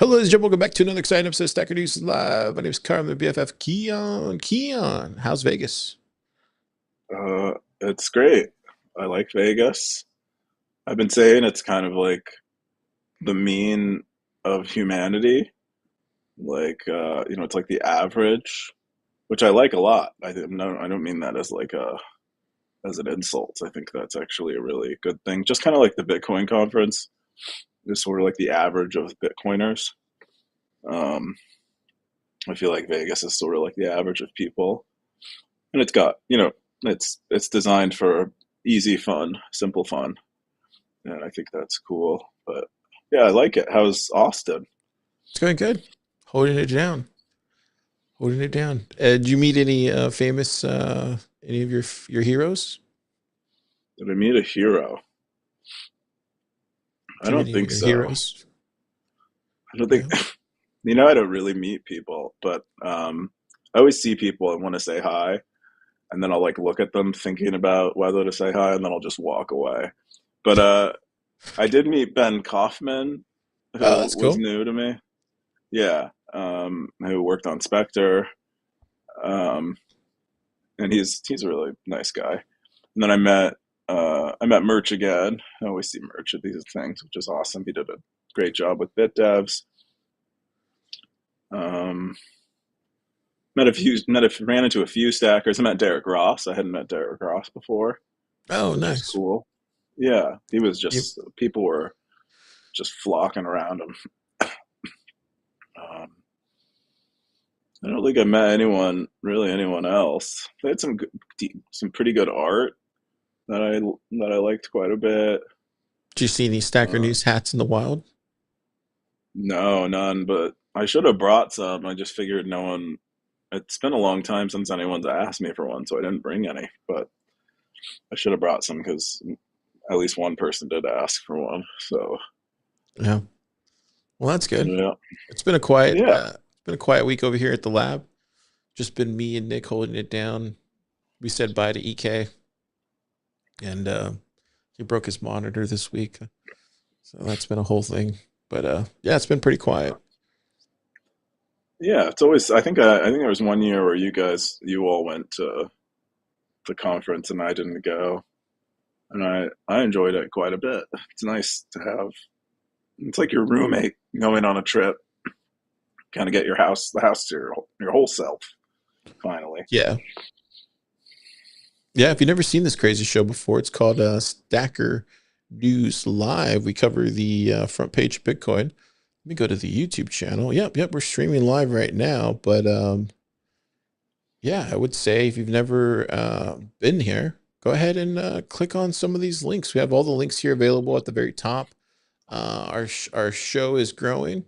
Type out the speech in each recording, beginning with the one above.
Hello, ladies and gentlemen. Welcome back to another exciting episode of Stacker.News Live. My name is Car. I'm the BFF Keyan. Keyan, how's Vegas? It's great. I like Vegas. I've been saying it's kind of like the mean of humanity. It's like the average, which I like a lot. No, I don't mean that as like a as an insult. I think that's actually a really good thing. Just kind of like the Bitcoin conference is sort of like the average of Bitcoiners. Um, I feel like Vegas is sort of like the average of people, and it's got it's designed for easy fun, simple fun. And I think that's cool. But yeah, I like it. How's Austin? It's going good. Holding it down. Holding it down. Did you meet any famous any of your heroes? Did I meet a hero? I Did you meet don't any of think your so. heroes? I don't think, Yeah. I don't really meet people, but I always see people and want to say hi. And then I'll like look at them thinking about whether to say hi, and then I'll just walk away. But I did meet Ben Kaufman, Oh, who that's was cool. new to me. Yeah, who worked on Spectre. Um, and he's a really nice guy. And then I met Merch again. I always see Merch at these things, which is awesome. He did a great job with BitDevs. Um, ran into a few stackers. I met Derek Ross. I hadn't met Derek Ross before, Oh, which was nice. cool. Yeah, he was You, just people were just flocking around him. Um, I don't think I met anyone else. They had some pretty good art that I liked quite a bit. did you see any Stacker Uh, News hats in the wild? no, none. But I should have brought some. I just figured no one. It's been a long time since anyone's asked me for one, so I didn't bring any. But I should have brought some because at least one person did ask for one. So Yeah. Well, that's good. yeah, It's been a quiet yeah, week over here at the lab. Just been me and Nick holding it down. We said bye to EK, and he broke his monitor this week, so that's been a whole thing. But yeah, it's been pretty quiet. yeah. It's always. I think there was one year where you all went to the conference and I didn't go, and I enjoyed it quite a bit. It's nice to have. It's like your roommate going on a trip. Kind of get the house to your whole self finally. Yeah, yeah. If you've never seen this crazy show before, it's called Stacker News Live. We cover the front page of Bitcoin. Let me go to the YouTube channel. Yep. We're streaming live right now. But yeah, I would say if you've never been here, go ahead and click on some of these links. We have all the links here available at the very top. Our show is growing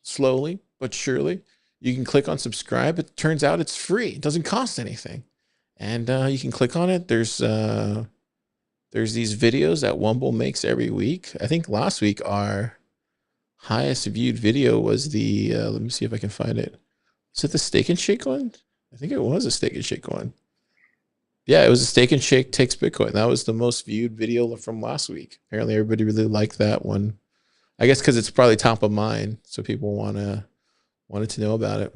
slowly but surely. You can click on subscribe. It turns out it's free. It doesn't cost anything, and you can click on it. There's these videos that Wumble makes every week. I think last week our highest viewed video was the. Let me see if I can find it. Is it the Steak and Shake one? I think it was a Steak and Shake one. Yeah, it was a Steak and Shake takes Bitcoin. That was the most viewed video from last week. Apparently, everybody really liked that one. I guess because it's probably top of mind, so people wanted to know about it.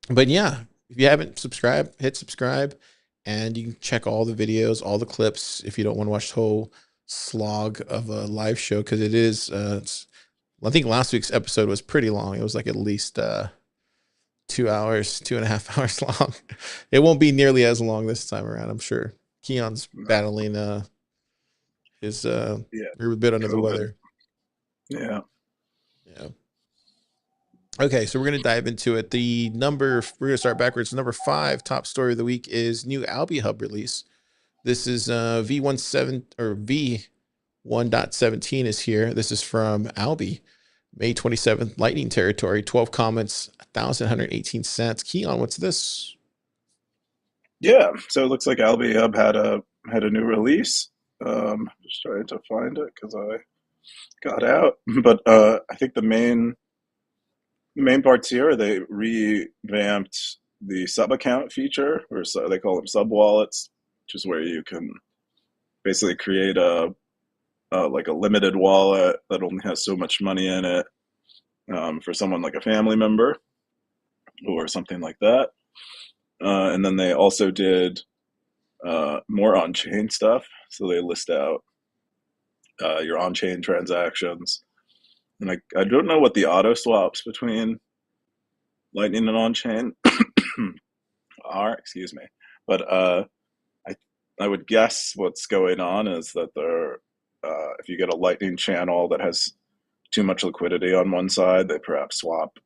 But yeah, if you haven't subscribed, hit subscribe, and you can check all the videos, all the clips if you don't want to watch the whole slog of a live show because it is. I think last week's episode was pretty long. It was like at least 2 hours, 2.5 hours long. It won't be nearly as long this time around, I'm sure. Keon's battling his Yeah, you're a bit under the COVID. weather. Yeah, Yeah. Okay, so we're gonna dive into it. We're gonna start backwards. Number five top story of the week is new Alby Hub release. This is V17 or V1.17 is here. This is from Alby, May 27th, Lightning territory. 12 comments, 1,118 cents. Keon, what's this? yeah. So it looks like Alby Hub had a new release. Just trying to find it because I got out. But I think the main parts here, they revamped the sub account feature, or so they call them sub wallets, which is where you can basically create a like a limited wallet that only has so much money in it, for someone like a family member or something like that. And then they also did more on-chain stuff. So they list out your on-chain transactions. And I don't know what the auto swaps between Lightning and on-chain are, excuse me. But I I would guess what's going on is that if you get a Lightning channel that has too much liquidity on one side, they perhaps swap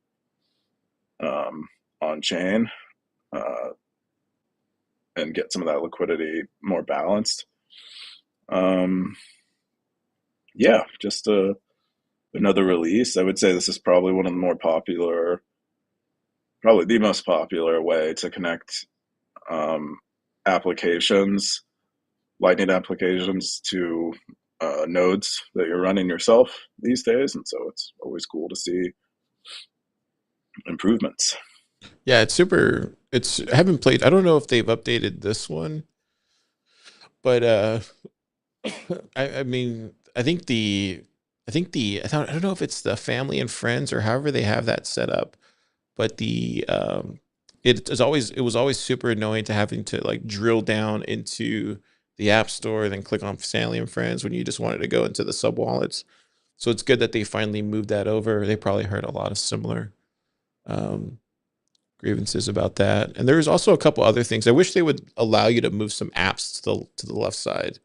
on-chain uh, and get some of that liquidity more balanced. Um, yeah, just another release. I would say this is probably one of the more popular, probably the most popular way to connect um, applications, Lightning applications, to nodes that you're running yourself these days. And so it's always cool to see improvements. Yeah, it's super. I haven't played. I don't know if they've updated this one, but I mean, I don't know if it's the family and friends or however they have that set up, but it was always super annoying to having to like drill down into the app store and then click on family and friends when you just wanted to go into the sub wallets. So it's good that they finally moved that over. They probably heard a lot of similar um, grievances about that. And there's also a couple other things. I wish they would allow you to move some apps to the left side,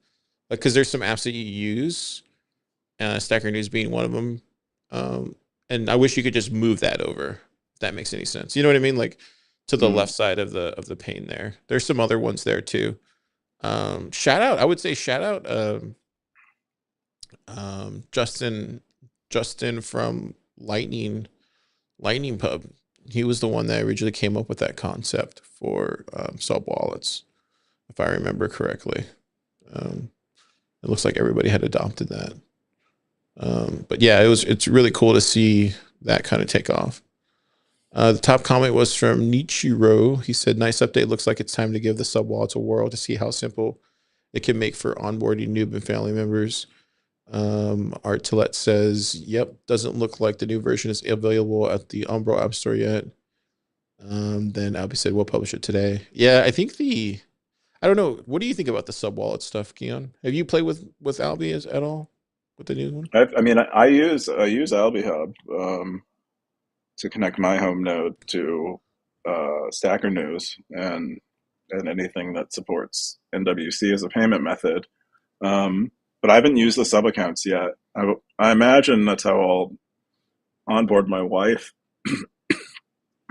because there's some apps that you use, Stacker.News being one of them. Um, and I wish you could just move that over. If that makes any sense. You know what I mean? Like to the Mm. left side of the pane there. There's some other ones there too. Shout out. I would say shout out Justin from Lightning Pub. He was the one that originally came up with that concept for sub wallets, if I remember correctly. Um, it looks like everybody had adopted that. But yeah, it's really cool to see that kind of take off. The top comment was from Nichiro. He said, "Nice update. Looks like it's time to give the sub wallet a whirl to see how simple it can make for onboarding noob and family members." Art Tillette says, "Yep, doesn't look like the new version is available at the Umbro App Store yet." Then Albie said, "We'll publish it today." Yeah, I think I don't know. What do you think about the sub wallet stuff, Keon? Have you played with Albie at all with the new one? I mean, I use Alby Hub to connect my home node to Stacker.News and anything that supports NWC as a payment method. But I haven't used the sub accounts yet. I imagine that's how I'll onboard my wife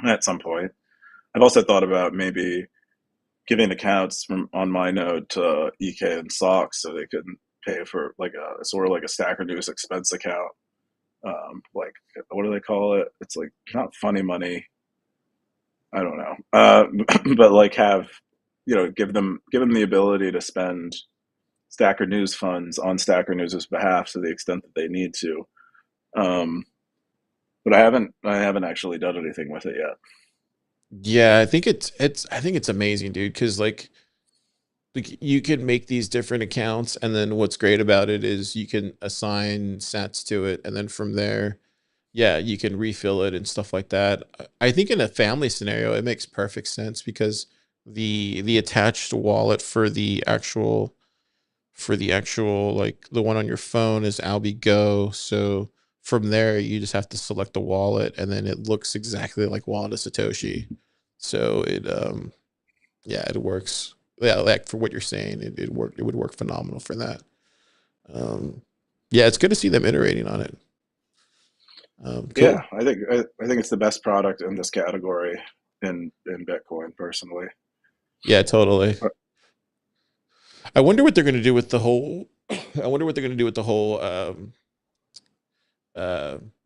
at some point. I've also thought about maybe giving accounts from on my node to EK and Socks so they can pay for like a sort of like a Stacker.News expense account. Like what do they call it? It's like not funny money. I don't know. But like have give them the ability to spend Stacker.News funds on Stacker.News's behalf to the extent that they need to. Um, but I haven't actually done anything with it yet. Yeah, I think it's amazing, dude, because like you can make these different accounts, and then what's great about it is you can assign sats to it, and then from there, yeah, you can refill it and stuff like that. I think in a family scenario, it makes perfect sense because the attached wallet for the actual like the one on your phone is Alby Go. So from there, you just have to select the wallet, and then it looks exactly like Wallet of Satoshi. So yeah, it works. Yeah, like for what you're saying, it worked. It would work phenomenal for that. Um, yeah, it's good to see them iterating on it. Yeah, Cool. I think it's the best product in this category in Bitcoin personally. Yeah, totally. Uh, I wonder what they're going to do with the whole. I wonder what they're going to do with the whole. Uh,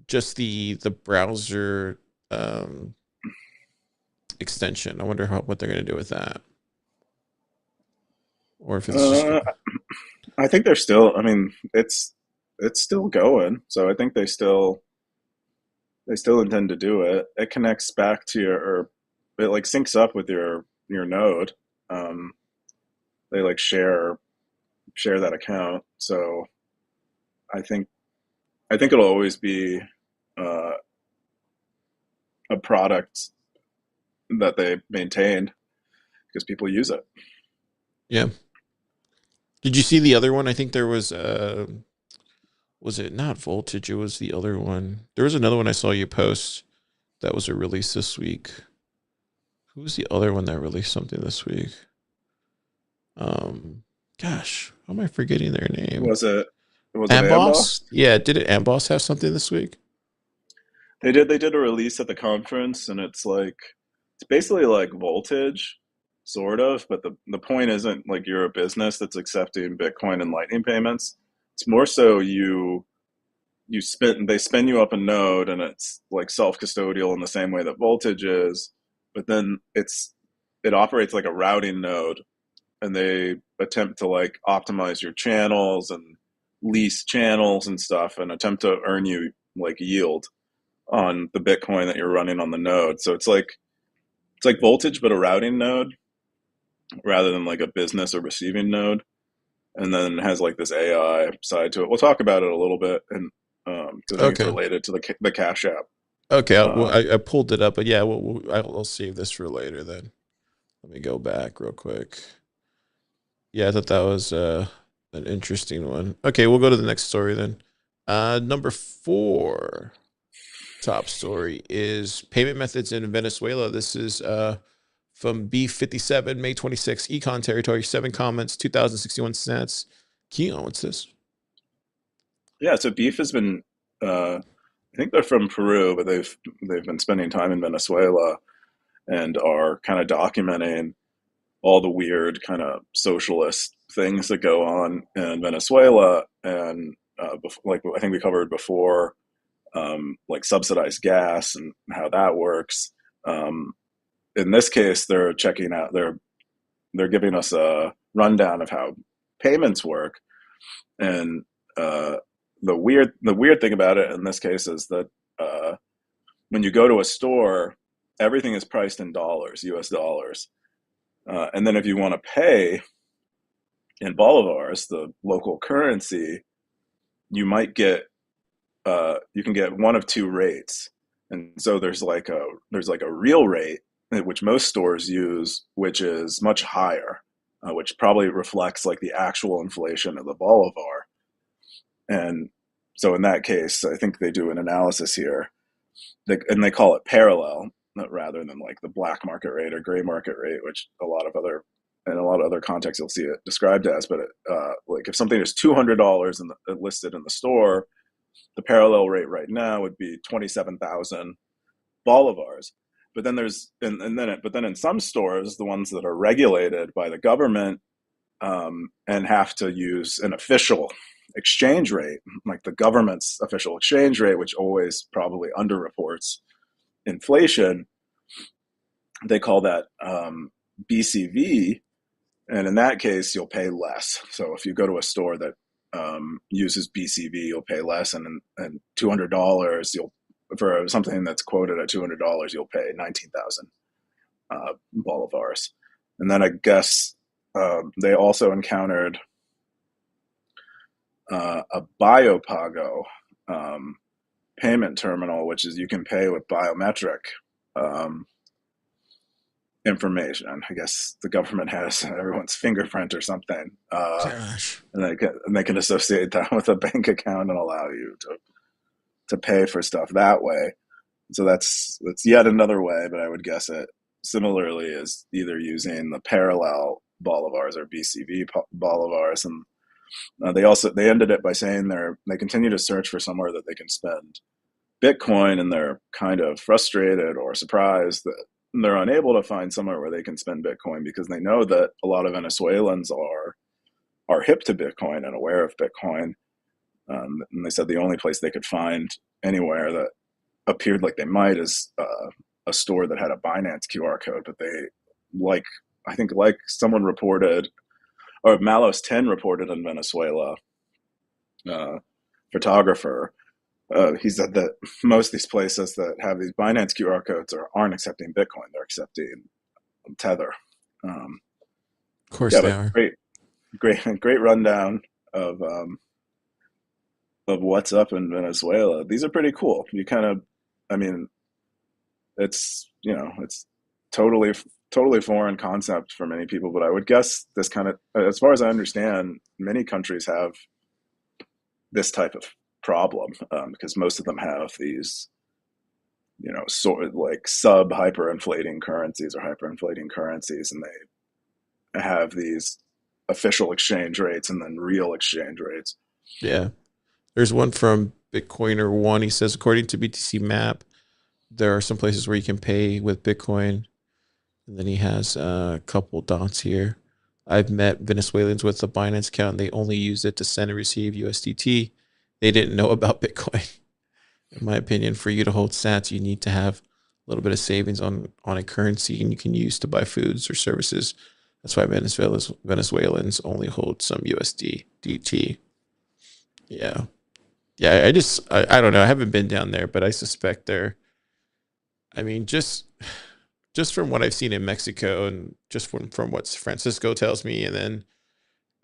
just the browser um, extension. I wonder what they're going to do with that, or if it's just. uh, I think they're still. I mean, it's still going, so I think they still intend to do it. It connects back to or it like syncs up with your node. Um, they like share that account, so I think I think it'll always be uh, a product that they maintain because people use it. Yeah. Did you see the other one? I think there was it not Voltage? It was the other one. There was another one I saw you post that was a release this week. Who was the other one that released something this week? Um, Gosh, how am I forgetting their name? Was it Amboss? Amboss? Yeah, did it Amboss have something this week? They did a release at the conference, and it's basically like Voltage, sort of, but the point isn't like you're a business that's accepting Bitcoin and Lightning payments. It's more so they spin you up a node, and it's like self custodial in the same way that Voltage is, but then it operates like a routing node, and they attempt to like optimize your channels and lease channels and stuff, and attempt to earn you like yield on the Bitcoin that you're running on the node. So it's like Voltage, but a routing node rather than like a business or receiving node. And then it has like this AI side to it. We'll talk about it a little bit, and because I think it's Okay. related to the Cash App. Okay. Um, I pulled it up, but yeah, I'll save this for later then. Let me go back real quick. Yeah, I thought that was an interesting one. Okay, we'll go to the next story then. Number four top story is payment methods in Venezuela. This is from B57, May 26, Econ territory, 7 comments, 2,061 cents. Keyan, what's this? yeah, so Beef has been. I think they're from Peru, but they've been spending time in Venezuela and are kind of documenting all the weird kind of socialist things that go on in Venezuela, and like I think we covered before, like subsidized gas and how that works. Um, in this case, they're giving us a rundown of how payments work, and the weird thing about it in this case is that uh, when you go to a store, everything is priced in dollars, U.S. dollars, and then if you want to pay in bolivars, the local currency, you might get you can get one of two rates, and so there's like a real rate which most stores use, which is much higher, which probably reflects like the actual inflation of the bolivar. And so in that case, I think they do an analysis here, and they call it parallel rather than like the black market rate or gray market rate, which in a lot of other contexts you'll see it described as. But like if something is $200 listed in the store, the parallel rate right now would be 27,000 bolivars. But then in some stores, the ones that are regulated by the government, and have to use an official exchange rate, like the government's official exchange rate, which always probably underreports inflation. They call that BCV, and in that case, you'll pay less. So if you go to a store that uses BCV, you'll pay less, and $200, you'll for something that's quoted at $200, you'll pay 19,000 bolivars. And then I guess they also encountered a biopago payment terminal, which is you can pay with biometric um, information. I guess the government has everyone's fingerprint or something, Gosh. and they can associate that with a bank account and allow you to pay for stuff that way. So that's yet another way, but I would guess it similarly is either using the parallel bolivars or BCV bolivars. And they ended it by saying they continue to search for somewhere that they can spend Bitcoin, and they're kind of frustrated or surprised that they're unable to find somewhere where they can spend Bitcoin, because they know that a lot of Venezuelans are hip to Bitcoin and aware of Bitcoin. And they said the only place they could find anywhere that appeared like they might is a store that had a Binance QR code, but like I think like someone reported, or Malos 10 reported in Venezuela, uh, photographer. He said that most of these places that have these Binance QR codes aren't accepting Bitcoin; they're accepting Tether. Um, Of course yeah, they but are. great rundown of what's up in Venezuela. These are pretty cool. I mean, it's it's totally totally foreign concept for many people. But I would guess this kind of, as far as I understand, many countries have this type of problem, because most of them have these sort of like sub hyperinflating currencies or hyperinflating currencies, and they have these official exchange rates and then real exchange rates. Yeah. There's one from Bitcoiner One. He says, according to BTC Map, there are some places where you can pay with Bitcoin. And then he has a couple dots here. I've met Venezuelans with a Binance account. And they only use it to send and receive USDT. They didn't know about Bitcoin. In my opinion, for you to hold sats, you need to have a little bit of savings on a currency and you can use to buy foods or services. That's why Venezuelans only hold some USDT. Yeah. Yeah, I don't know. I haven't been down there, but I suspect they're, I mean, just from what I've seen in Mexico and just from what Francisco tells me, and then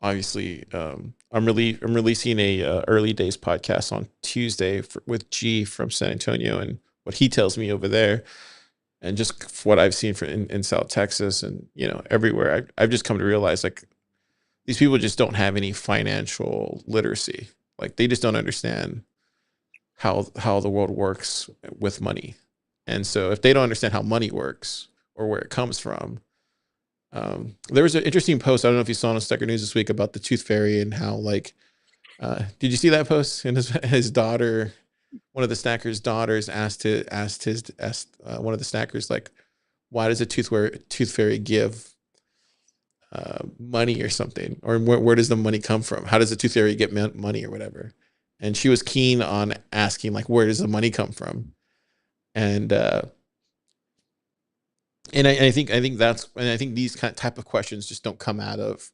obviously I'm releasing a early days podcast on Tuesday with G from San Antonio and what he tells me over there, and just what I've seen in South Texas and everywhere. I've just come to realize like these people just don't have any financial literacy. Like they just don't understand how the world works with money. And so if they don't understand how money works or where it comes from, there was an interesting post. I don't know if you saw on Stacker.News this week about the tooth fairy and how like, did you see that post? And his daughter, one of the Stacker's daughters asked one of the Stackers like, why does a tooth fairy give money or something, or where does the money come from? How does the tooth fairy get money or whatever? And she was keen on asking like, where does the money come from? And I think these type of questions just don't come out of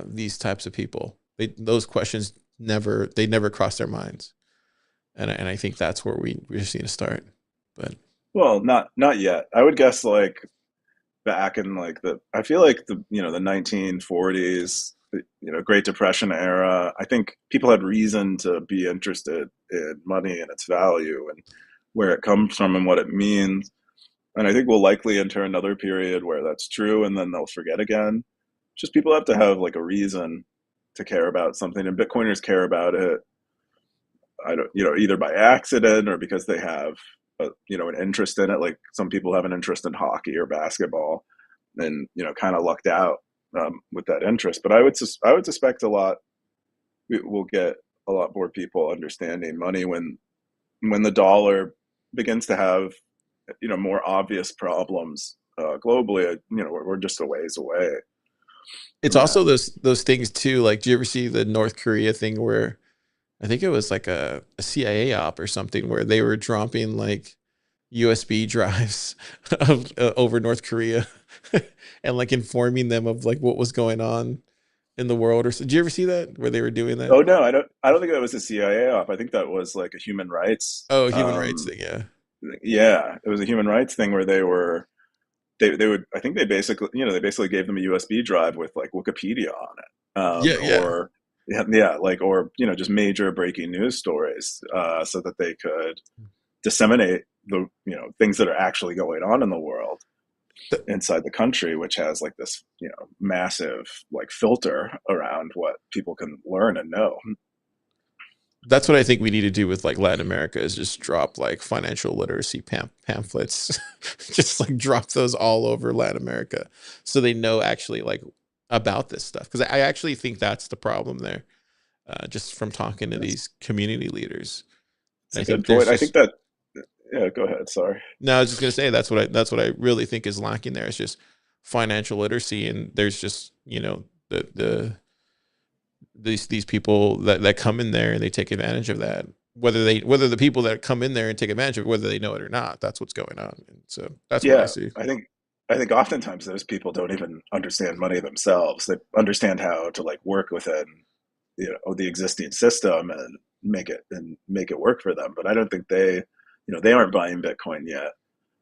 these types of people. Those questions never cross their minds, and I think that's where we just need to start. But Well, not yet. I would guess like back in like I feel like the 1940s, Great Depression era. I think people had reason to be interested in money and its value and where it comes from and what it means. And I think we'll likely enter another period where that's true, and then they'll forget again. Just people have to have like a reason to care about something, and Bitcoiners care about it. I don't, either by accident or because they have, an interest in it. Like some people have an interest in hockey or basketball, and kind of lucked out with that interest. But I would suspect we'll get a lot more people understanding money when the dollar begins to have more obvious problems globally. We're just a ways away it's from that. also those things too. Like, do you ever see the North Korea thing where I think it was like a CIA op or something where they were dropping like USB drives over North Korea and like informing them of like what was going on in the world or so. Did you ever see that where they were doing that? Oh no, I don't think that was a CIA op. I think that was like a human rights. Oh, human rights thing, yeah. Yeah, it was a human rights thing where they would, I think they basically gave them a USB drive with like Wikipedia on it, Yeah, yeah. or yeah, like, or just major breaking news stories, so that they could disseminate the things that are actually going on in the world Th- inside the country, which has like this massive like filter around what people can learn and know. that's what I think we need to do with like Latin America is just drop like financial literacy pamphlets, just like drop those all over Latin America so they know actually like about this stuff. Because I actually think that's the problem there. Just from talking to That's, these community leaders, that's and a I good think there's point. I think just that, yeah, go ahead. Sorry. no. I was just gonna say that's what I really think is lacking there. It's just financial literacy, and there's just these people that come in there and they take advantage of that. Whether the people that come in there and take advantage of it, whether they know it or not, that's what's going on. And so that's what I Yeah, see. I think oftentimes those people don't even understand money themselves. They understand how to like work within the existing system and make it work for them. But I don't think they aren't buying Bitcoin yet.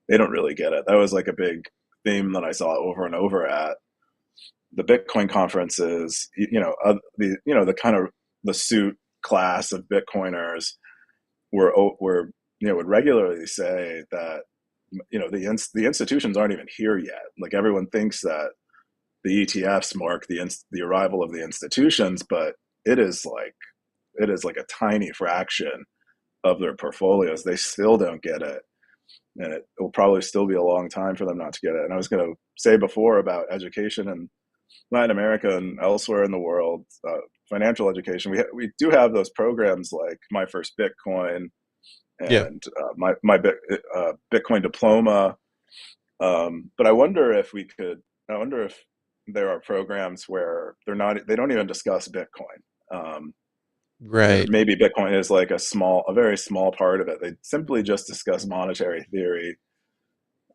They don't really get it. That was like a big theme that I saw over and over at the Bitcoin conferences. The kind of the suit class of Bitcoiners were would regularly say that the institutions aren't even here yet. Like everyone thinks that the ETFs mark the arrival of the institutions, but it is like it is like a tiny fraction of their portfolios. They still don't get it, and it will probably still be a long time for them not to get it. And I was going to say before about education in Latin America and elsewhere in the world, financial education. We do have those programs like My First Bitcoin Yeah. and Bitcoin diploma. But I wonder if we could. I wonder if there are programs where they don't even discuss Bitcoin. Um, or Right. maybe Bitcoin is like a very small part of it. They simply just discuss monetary theory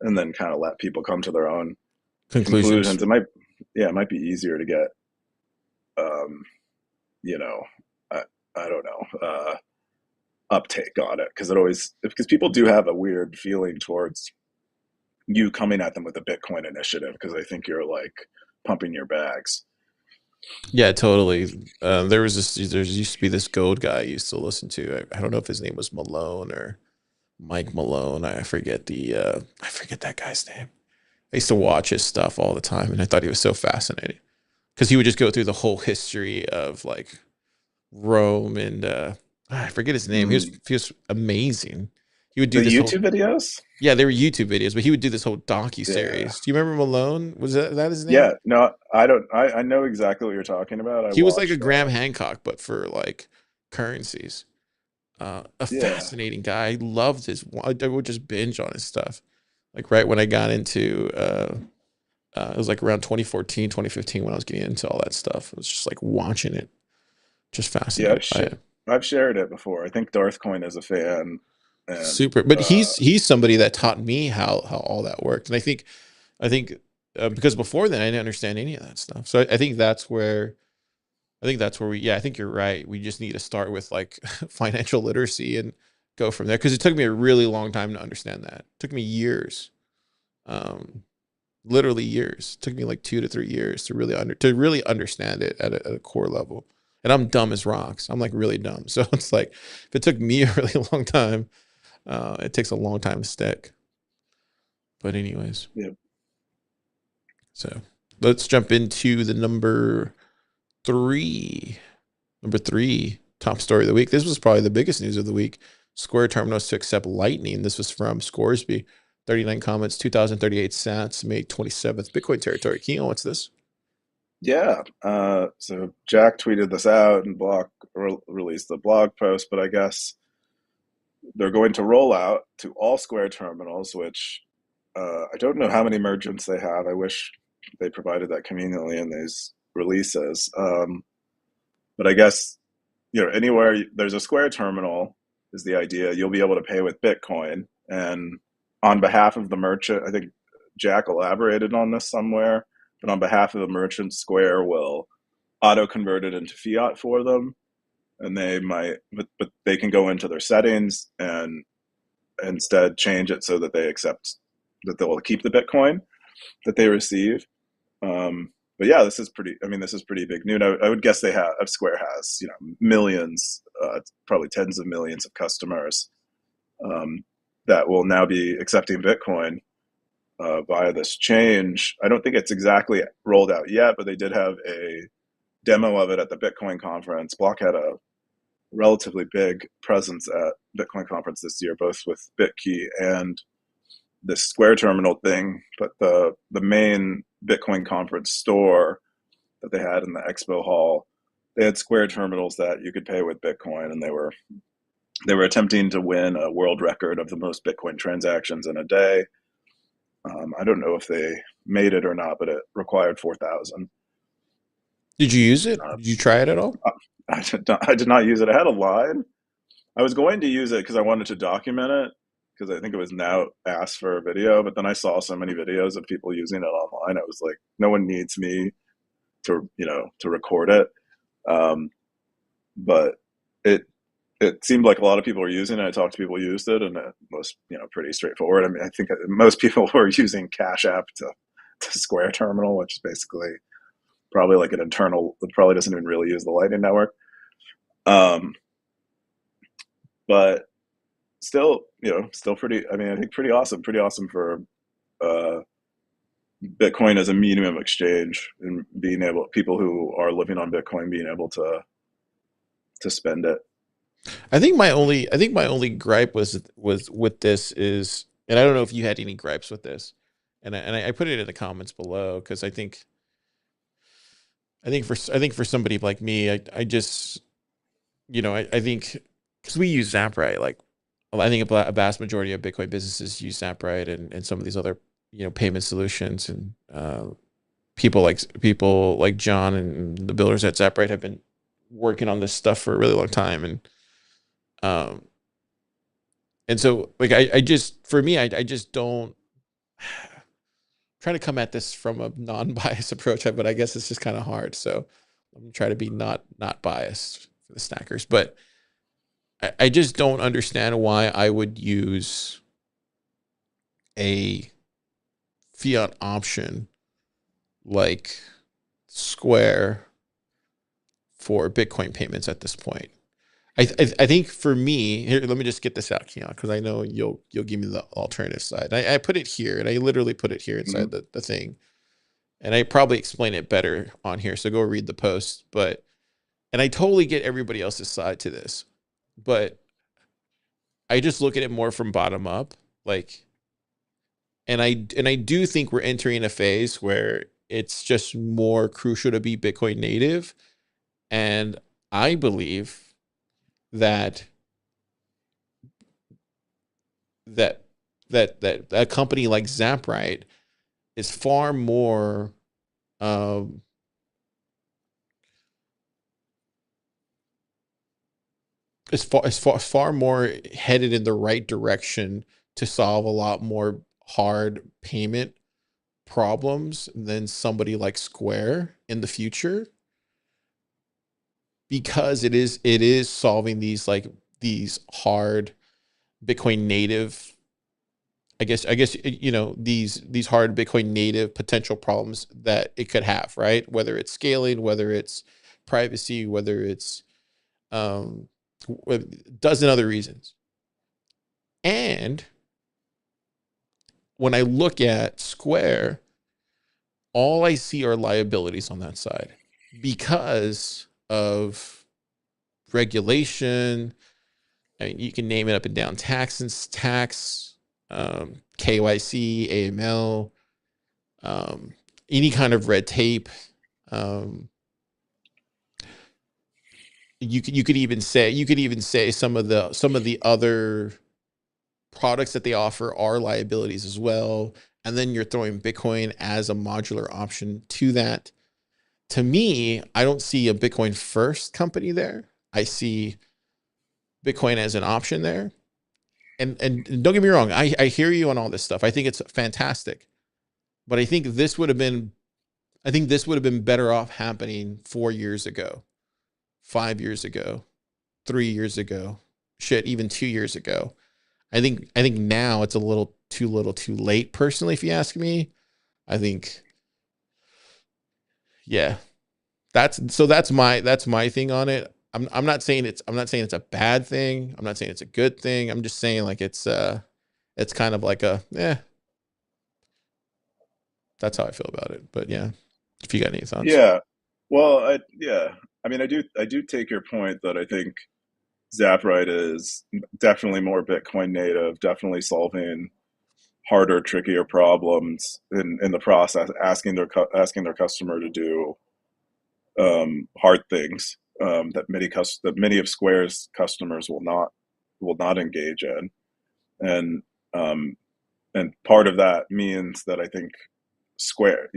and then kind of let people come to their own Conclusions. conclusions. It might be easier to get, um, you know, I, I don't know, uptake on it because people do have a weird feeling towards you coming at them with a Bitcoin initiative because they think you're like pumping your bags. Yeah, totally. There used to be this gold guy I used to listen to. I don't know if his name was Malone or Mike Malone. I forget that guy's name. I used to watch his stuff all the time, and I thought he was so fascinating because he would just go through the whole history of like Rome and I forget his name. Mm. He was amazing. He would do The this whole YouTube videos? yeah, they were YouTube videos, but he would do this whole docu Yeah. series. Do you remember Malone? Was that his name? Yeah. No, I don't. I know exactly what you're talking about. I He was like a watched. Graham Hancock, but for like currencies. A Yeah. fascinating guy. I loved I would just binge on his stuff. Like right when I got into it was like around 2014, 2015 when I was getting into all that stuff. I was just like watching it, just Yeah. fascinated by it. I've shared it before. I think Darth Coin is a fan, and Super. But he's somebody that taught me how all that worked. And I think because before then I didn't understand any of that stuff. So I think that's where I think you're right. We just need to start with like financial literacy and go from there. Cause it took me a really long time to understand that. It took me years. Um, Literally years. It took me like 2 to 3 years to really understand it at a core level. And I'm dumb as rocks. I'm like really dumb. So it's like if it took me a really long time, it takes a long time to stick. But anyways, yeah, so let's jump into the three. Number three, top story of the week. This was probably the biggest news of the week. Square terminals to accept Lightning. This was from Scoresby. 39 comments, 2,038 sats, May 27th. Bitcoin territory. Keyan, what's this? yeah. So Jack tweeted this out and released the blog post, but I guess they're going to roll out to all Square terminals, which I don't know how many merchants they have. I wish they provided that conveniently in these releases. But I guess anywhere there's a Square terminal is the idea. You'll be able to pay with Bitcoin, and on behalf of the merchant, I think Jack elaborated on this somewhere. But on behalf of the merchant, Square will auto convert it into fiat for them, and they might, but they can go into their settings and instead change it so that they accept that they'll keep the Bitcoin that they receive. But yeah, this is pretty. I mean, this is pretty big news. I would guess Square has millions, probably tens of millions of customers um, that will now be accepting Bitcoin via this change. I don't think it's exactly rolled out yet, but they did have a demo of it at the Bitcoin conference. Block had a relatively big presence at Bitcoin conference this year, both with BitKey and this Square Terminal thing. But the main Bitcoin conference store that they had in the expo hall, they had Square terminals that you could pay with Bitcoin, and they were attempting to win a world record of the most Bitcoin transactions in a day. I don't know if they made it or not, but it required 4,000. Did you use it? Uh, Did you try it at all? I did not use it. I had a line. I was going to use it because I wanted to document it because I think it was now asked for a video, but then I saw so many videos of people using it online. I was like, no one needs me to record it. Um, but it it seemed like a lot of people were using it. I talked to people who used it, and it was pretty straightforward. I mean, I think most people were using CashApp to Square Terminal, which is basically probably like an internal. It probably doesn't even really use the Lightning Network. Um, but still, still pretty. I mean, I think pretty awesome for uh, Bitcoin as a medium of exchange and being able people who are living on Bitcoin being able to spend it. I think my only gripe was with this is, and I don't know if you had any gripes with this, I put it in the comments below because I think for somebody like me, I just I think because we use Zaprite, like I think a vast majority of Bitcoin businesses use Zaprite and some of these other payment solutions, and people like John and the builders at Zaprite have been working on this stuff for a really long time, um and so like I just for me I just don't try to come at this from a non-biased approach, but I guess it's just kind of hard. So I'm gonna try to be not biased for the stackers, but I just don't understand why I would use a fiat option like Square for Bitcoin payments at this point. I think for me here, let me just get this out, Keyan, because I know you'll give me the alternative side. I put it here, and I literally put it here Hmm. inside the thing, and I probably explain it better on here. So go read the post, but and I totally get everybody else's side to this, but I just look at it more from bottom up, like, and I do think we're entering a phase where it's just more crucial to be Bitcoin native, and I believe that that that a company like Zaprite is far more um, far more headed in the right direction to solve a lot more hard payment problems than somebody like Square in the future, because it is solving these hard Bitcoin native, I guess these hard Bitcoin native potential problems that it could have, right? Whether it's scaling, whether it's privacy, whether it's um, a dozen other reasons. And when I look at Square, all I see are liabilities on that side because of regulation. I mean, you can name it up and down: tax, KYC, AML, um, any kind of red tape. Um, you could even say some of the other products that they offer are liabilities as well. And then you're throwing Bitcoin as a modular option to that. To me, I don't see a Bitcoin first company there. I see Bitcoin as an option there. And don't get me wrong, I hear you on all this stuff. I think it's fantastic. But I think this would have been better off happening 4 years ago, 5 years ago, 3 years ago, shit, even 2 years ago. I think now it's a little too late, personally, if you ask me. I think, yeah, that's my thing on it. I'm not saying it's a bad thing. I'm not saying it's a good thing. I'm just saying like it's kind of like a that's how I feel about it. But yeah, if you got any thoughts. Yeah. Well, yeah. I mean, I do take your point that I think Zaprite is definitely more Bitcoin native, definitely solving harder, trickier problems in the process, asking their customer to do hard things that many of Square's customers will not engage in, and um, and part of that means that I think Square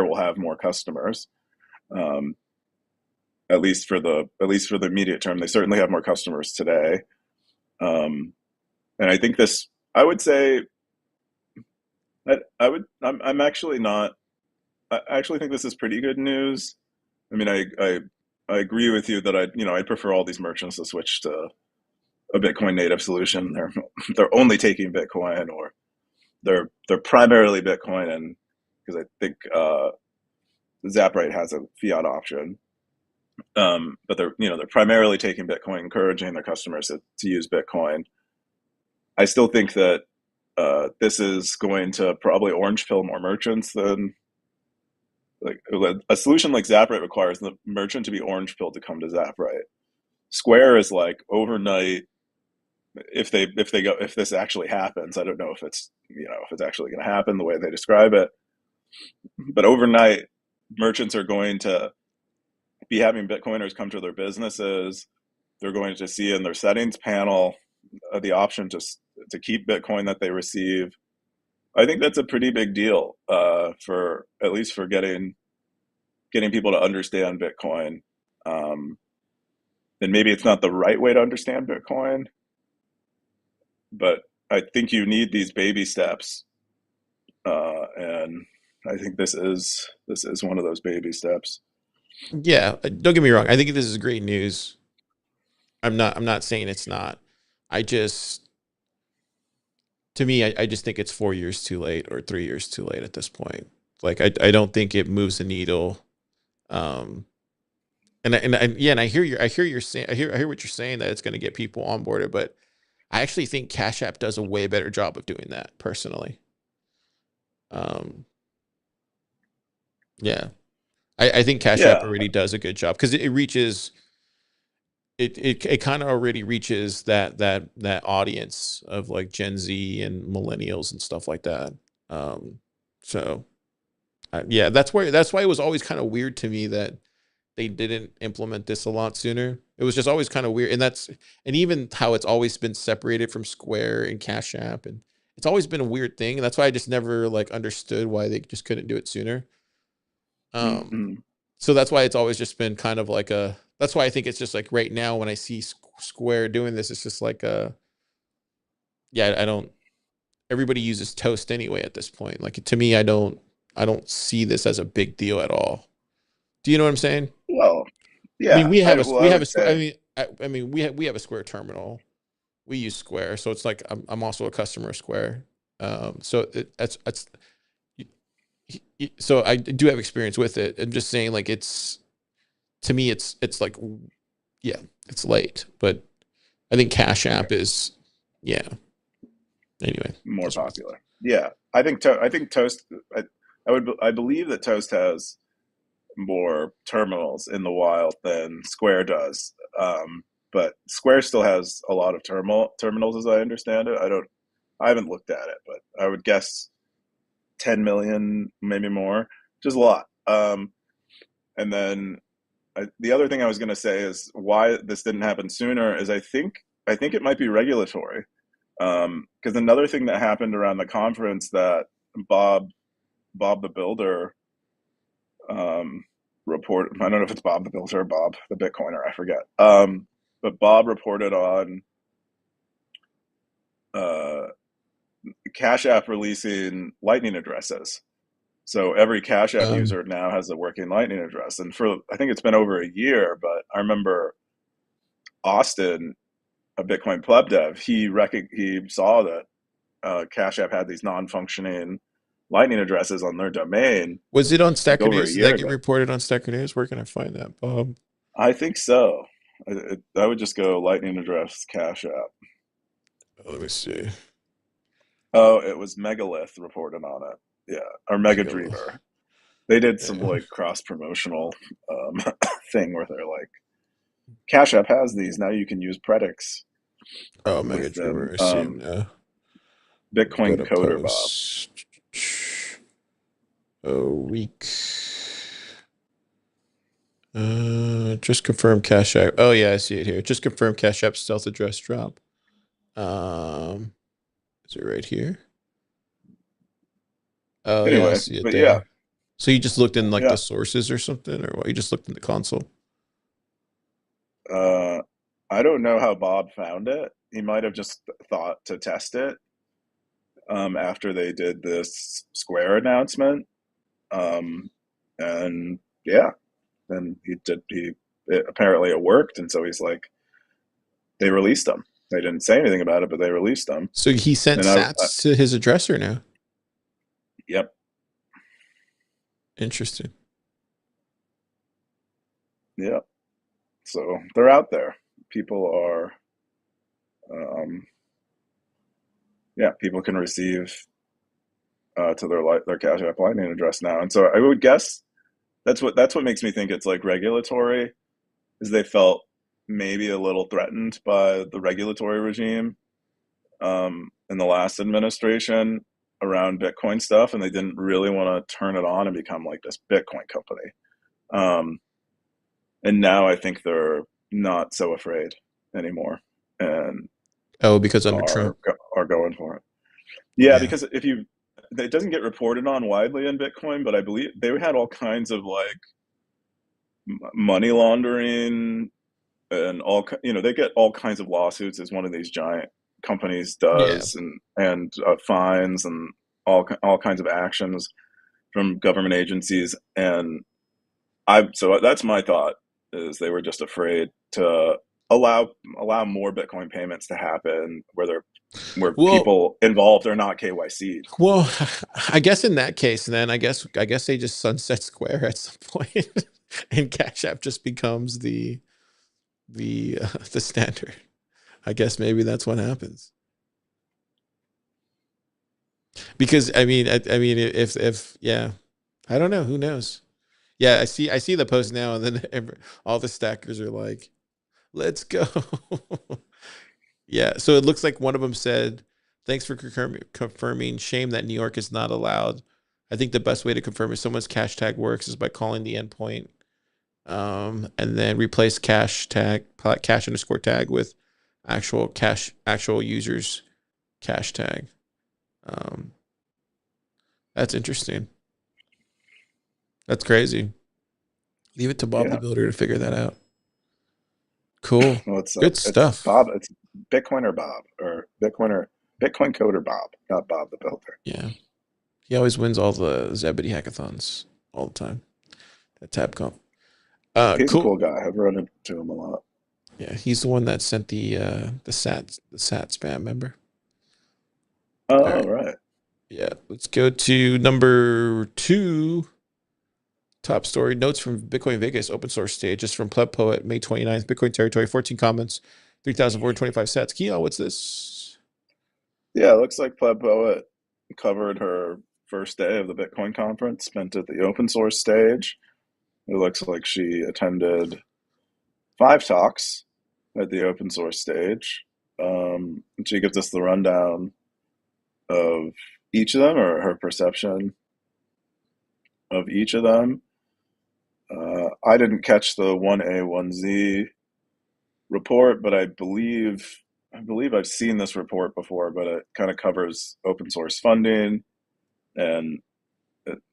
will have more customers, um, at least for the immediate term. They certainly have more customers today, and I think this. I would say that I'm actually not. I actually think this is pretty good news. I mean, I agree with you that I prefer all these merchants to switch to a Bitcoin native solution. They're only taking Bitcoin, or they're primarily Bitcoin, and because I think Zaprite has a fiat option, but they're primarily taking Bitcoin, encouraging their customers to use Bitcoin. I still think that this is going to probably orange pill more merchants than like a solution like Zaprite requires the merchant to be orange pilled to come to Zaprite. Square is like overnight. If they go if this actually happens, I don't know if it's if it's actually going to happen the way they describe it, but overnight merchants are going to be having Bitcoiners come to their businesses. They're going to see in their settings panel the option to keep Bitcoin that they receive. I think that's a pretty big deal for at least for getting people to understand Bitcoin. Um, and maybe it's not the right way to understand Bitcoin, but I think you need these baby steps, and I think this is one of those baby steps. Yeah, don't get me wrong. I think this is great news. I'm not saying it's not. I just to me, I just think it's 4 years too late or 3 years too late at this point. Like I don't think it moves the needle. Um, and I hear you're saying I hear what you're saying that it's going to get people onboarded, but I actually think Cash App does a way better job of doing that personally. Um, yeah, I think Cash App Yeah, already does a good job because it reaches it kind of already reaches that audience of like Gen Z and millennials and stuff like that. Um, so yeah, that's why it was always kind of weird to me that they didn't implement this a lot sooner. It was just always kind of weird, and even how it's always been separated from Square and Cash App, and it's always been a weird thing. And that's why I just never like understood why they just couldn't do it sooner. Um, mm-hmm. so that's why it's always just been kind of like a. That's why I think it's just like right now when I see Square doing this, it's just like a. Yeah, I don't. Everybody uses Toast anyway at this point. Like to me, I don't see this as a big deal at all. Do you know what I'm saying? Well, I mean, yeah. I would I say mean, I mean, we have a Square terminal. We use Square, so it's like I'm also a customer of Square. So that's so I do have experience with it. I'm just saying, like it's to me, it's like yeah, it's late, but I think Cash okay, App is yeah. Anyway, more that's what popular. Yeah, I think Toast. I believe that Toast has more terminals in the wild than Square does. But Square still has a lot of terminals, as I understand it. I haven't looked at it, but I would guess 10 million, maybe more, just a lot. And then the other thing I was going to say is why this didn't happen sooner is I think it might be regulatory. Because another thing that happened around the conference that Bob Bob the Builder report. I don't know if it's Bob the Builder or Bob the Bitcoiner. I forget. But Bob reported on uh, Cash App releasing Lightning addresses. So every Cash App um, user now has a working Lightning address, and for I think it's been over a year. But I remember Austin, a Bitcoin pleb dev, he saw that Cash App had these non-functioning Lightning addresses on their domain was it on like Stacker over a News? Did year that get ago. reported on Stacker News? Where can I find that, Bob? I think so. I would just go Lightning address Cash App. Let me see. Oh, it was Megalith reported on it. Yeah, or Mega Mega. Dreamer. They did some Yeah. like cross promotional thing where they're like, Cash App has these now. You can use predicts Oh, Mega with them. Dreamer. I see him now. Let me go Bitcoin to Coder Bob. post. A week. Just confirm Cash App. Oh yeah, I see it here. Just confirm Cash App stealth address drop. Um, is it right here? Oh yeah, I Anyway, see it but yeah, there. So you just looked in like the yeah. sources or something, or what? You just looked in the console. Uh, I don't know how Bob found it. He might have just thought to test it after they did this Square announcement. Um, and yeah, and apparently it worked, and so he's like, they released them. They didn't say anything about it, but they released them. So he sent And Sats to his addresser now. yep, Interesting. yep. So they're out there. People are, um, yeah, people can receive to their Cash App Lightning address now, and so I would guess that's what makes me think it's like regulatory, is they felt maybe a little threatened by the regulatory regime in the last administration around Bitcoin stuff, and they didn't really want to turn it on and become like this Bitcoin company. Um, and now I think they're not so afraid anymore, and Oh, because under are Trump. are going for it. Yeah, Yeah. because if you it doesn't get reported on widely in Bitcoin, but I believe they had all kinds of like money laundering and they get all kinds of lawsuits as one of these giant companies Yeah. does, and fines and all kinds of actions from government agencies. And I so that's my thought, is they were just afraid to allow more Bitcoin payments to happen where Well, people involved are not KYC'd. well, I guess in that case, then I guess they just sunset Square at some point, and Cash App just becomes the standard. I guess maybe that's what happens. Because I mean, if yeah, I don't know. Who knows? Yeah, I see the post now, and then all the stackers are like, "Let's go." Yeah, so it looks like one of them said, "Thanks for confirming. Shame that New York is not allowed. I think the best way to confirm if someone's cash tag works is by calling the endpoint, and then replace cash underscore tag with actual users cash tag." Um, that's interesting. That's crazy. Leave it to Bob the Yeah, Builder to figure that out. Cool. well, Good it's stuff. Bob. It's Bitcoin or Bob, or Bitcoin Coder Bob, not Bob the Builder. Yeah. He always wins all the Zebedee hackathons all the time at Tabcom. He's a Cool. cool guy. I've run into him a lot. Yeah, he's the one that sent the sat spam, member. All Oh, right. right. Yeah. Let's go to number 2. Top story notes from Bitcoin Vegas open source stage. Just from Pleb Poet, May 29th. Bitcoin territory, 14 comments, 3,425 sats. Keon, what's this? Yeah, it looks like Pleb Poet covered her first day of the Bitcoin conference, spent at the open source stage. It looks like she attended 5 talks at the open source stage. And she gives us the rundown of each of them, or her perception of each of them. I didn't catch the 1A, 1Z report, but I believe I've seen this report before, but it kind of covers open source funding, and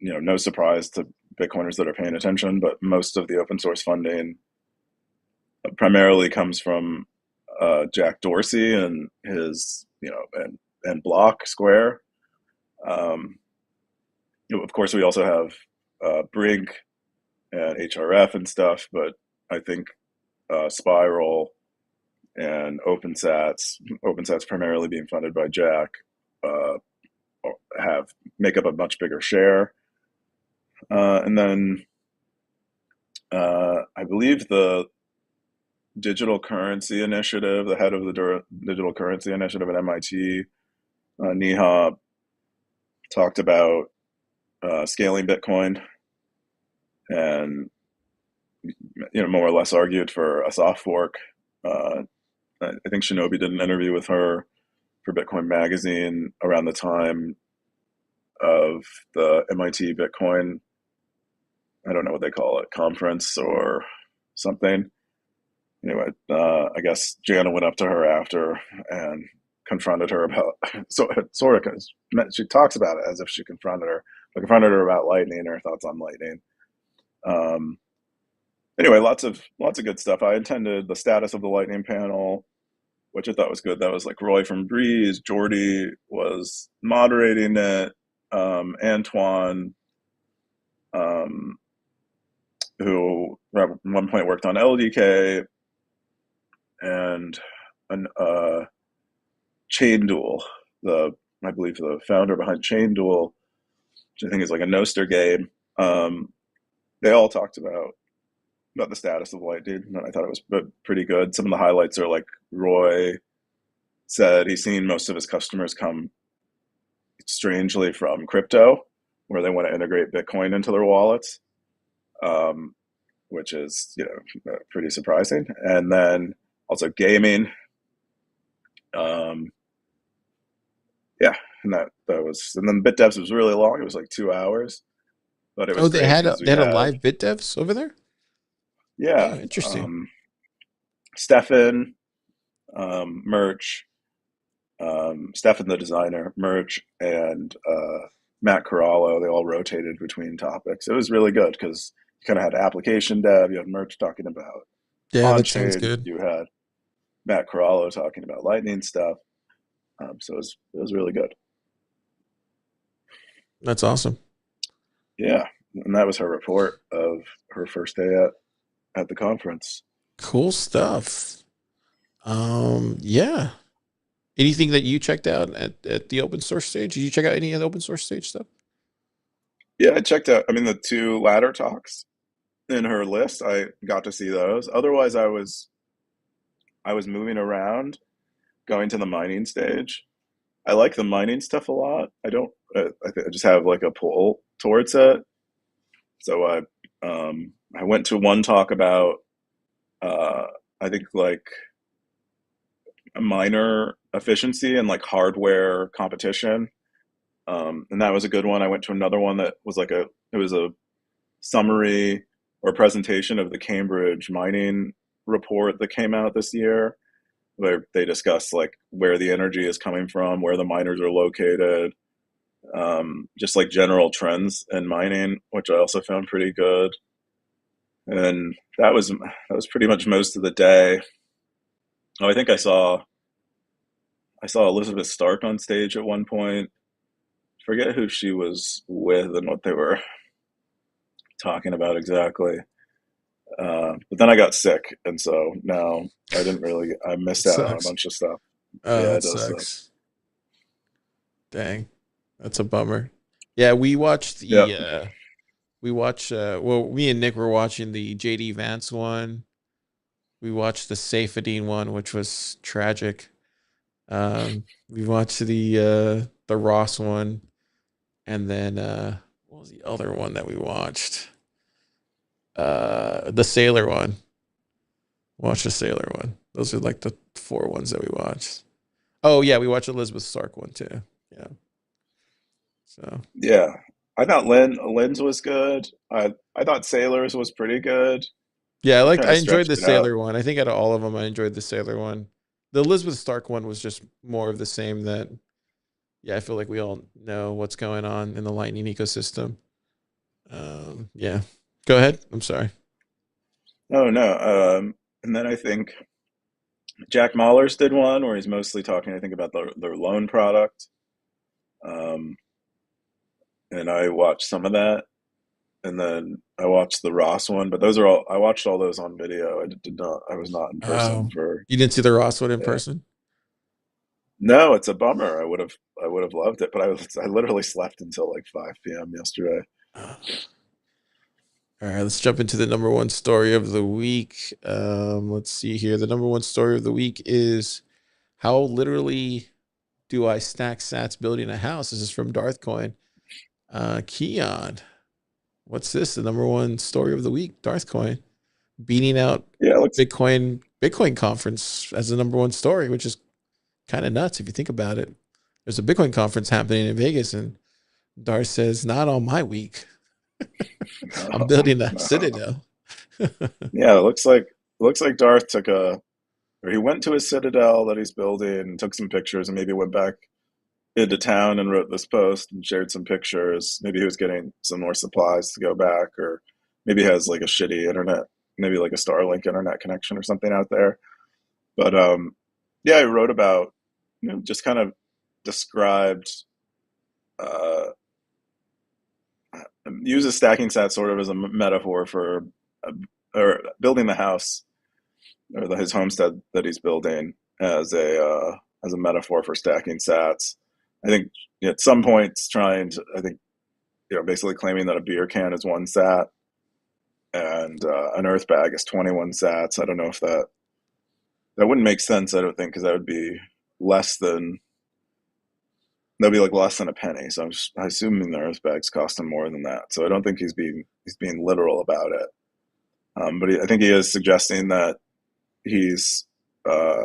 no surprise to Bitcoiners that are paying attention, but most of the open source funding primarily comes from Jack Dorsey and his, and Block Square. Um, of course, we also have Brig and HRF and stuff, but I think Spiral and OpenSats primarily being funded by Jack, uh, have make up a much bigger share. And then I believe the digital currency initiative, the head of the digital currency initiative at MIT, Neha, talked about scaling Bitcoin, and more or less argued for a soft fork. Uh, I think Shinobi did an interview with her for Bitcoin Magazine around the time of the MIT Bitcoin, I don't know what they call it, conference or something. Anyway, I guess Jana went up to her after and confronted her about, so sort of, she talks about it as if she confronted her about Lightning and her thoughts on Lightning. Um, anyway, lots of good stuff. I attended the status of the Lightning panel, which I thought was good. That was like Roy from Breeze, Jordy was moderating it, Antoine, um, who at one point worked on LDK, and an Chain Duel, the I believe the founder behind Chain Duel, which I think is like a Noster game. They all talked about the status of Lightning, and I thought it was pretty good. Some of the highlights are like Roy said he's seen most of his customers come strangely from crypto, where they want to integrate Bitcoin into their wallets, um, which is pretty surprising. And then also gaming, um, yeah, and that was, and then BitDevs was really long. It was like 2 hours, but it was Oh, they great had because they we had a had, live bit devs over there. yeah, Oh, interesting. Stefan, Merch, Stefan the designer, Merch, and Matt Corallo. They all rotated between topics. It was really good because you kind of had application dev, you had Merch talking about Yeah, on that sounds chain, good. you had Matt Corallo talking about Lightning stuff. So it was really good. That's awesome. Yeah, and that was her report of her first day at the conference. Cool stuff. Yeah. Anything that you checked out at the open source stage? Did you check out any of the open source stage stuff? Yeah, I checked out. I mean, the two ladder talks in her list, I got to see those. Otherwise, I was moving around, going to the mining stage. I like the mining stuff a lot. I don't. I just have like a pull towards it. So I went to one talk about uh, I think like miner efficiency and like hardware competition, and that was a good one. I went to another one that was like it was a summary or presentation of the Cambridge mining report that came out this year, where they discuss like where the energy is coming from, where the miners are located, just like general trends in mining, which I also found pretty good. And that was pretty much most of the day. Oh, I think I saw Elizabeth Stark on stage at one point. Forget who she was with and what they were talking about exactly. But then I got sick, and so now I It missed out on a sucks. bunch of stuff. Oh, Yeah, that it does suck. sucks. Dang. That's a bummer. Yeah, we watched Yeah, well, me and Nick were watching the JD Vance one. We watched the Safadine one, which was tragic. We watched the Ross one, and then what was the other one that we watched? The Sailor one. Watch the Sailor one. Those are like the four ones that we watched. Oh yeah, we watched Elizabeth Stark one too. Yeah. So yeah. I thought Lynn's was good. I thought Sailors was pretty good. yeah, They kind I of enjoyed stretched the it out. Sailor one. I think out of all of them, I enjoyed the Sailor one. The Elizabeth Stark one was just more of the same. That yeah, I feel like we all know what's going on in the Lightning ecosystem. Yeah. Go ahead. I'm sorry. Oh no. And then I think Jack Mahler's did one where he's mostly talking, I think, about their loan product. Um, and I watched some of that, and then I watched the Ross one. But those are all I watched all those on video. I did not. I was not in person Oh, for. you didn't see the Ross one in Yeah. person? No, it's a bummer. I would have loved it, but I literally slept until like 5 p.m. yesterday. Uh, All right, let's jump into the number one story of the week. Let's see here. The number one story of the week is how literally do I stack sats building a house? This is from Darth Coin. Keyan, what's this? The number one story of the week, Darth Coin, beating out Yeah, it looks. Bitcoin conference as the number one story, which is kind of nuts if you think about it. There's a Bitcoin conference happening in Vegas, and Darth says, "Not on my week. I'm building a citadel." Yeah, it looks like Darth took a or he went to his citadel that he's building and took some pictures and maybe went back into town and wrote this post and shared some pictures. Maybe he was getting some more supplies to go back, or maybe he has like a shitty internet, maybe like a Starlink internet connection or something out there. But yeah, he wrote about, just kind of described, uh, uses stacking sats sort of as a metaphor for uh, or building the house or his homestead that he's building as a metaphor for stacking sats. I think at some points trying to, I think, basically claiming that a beer can is one sat and an earth bag is 21 sats. I don't know if that wouldn't make sense. I don't think because that would be less than they'll be like less than a penny. So I'm assuming the earth bags cost him more than that. So I don't think he's being literal about it. But I think he is suggesting that he's uh,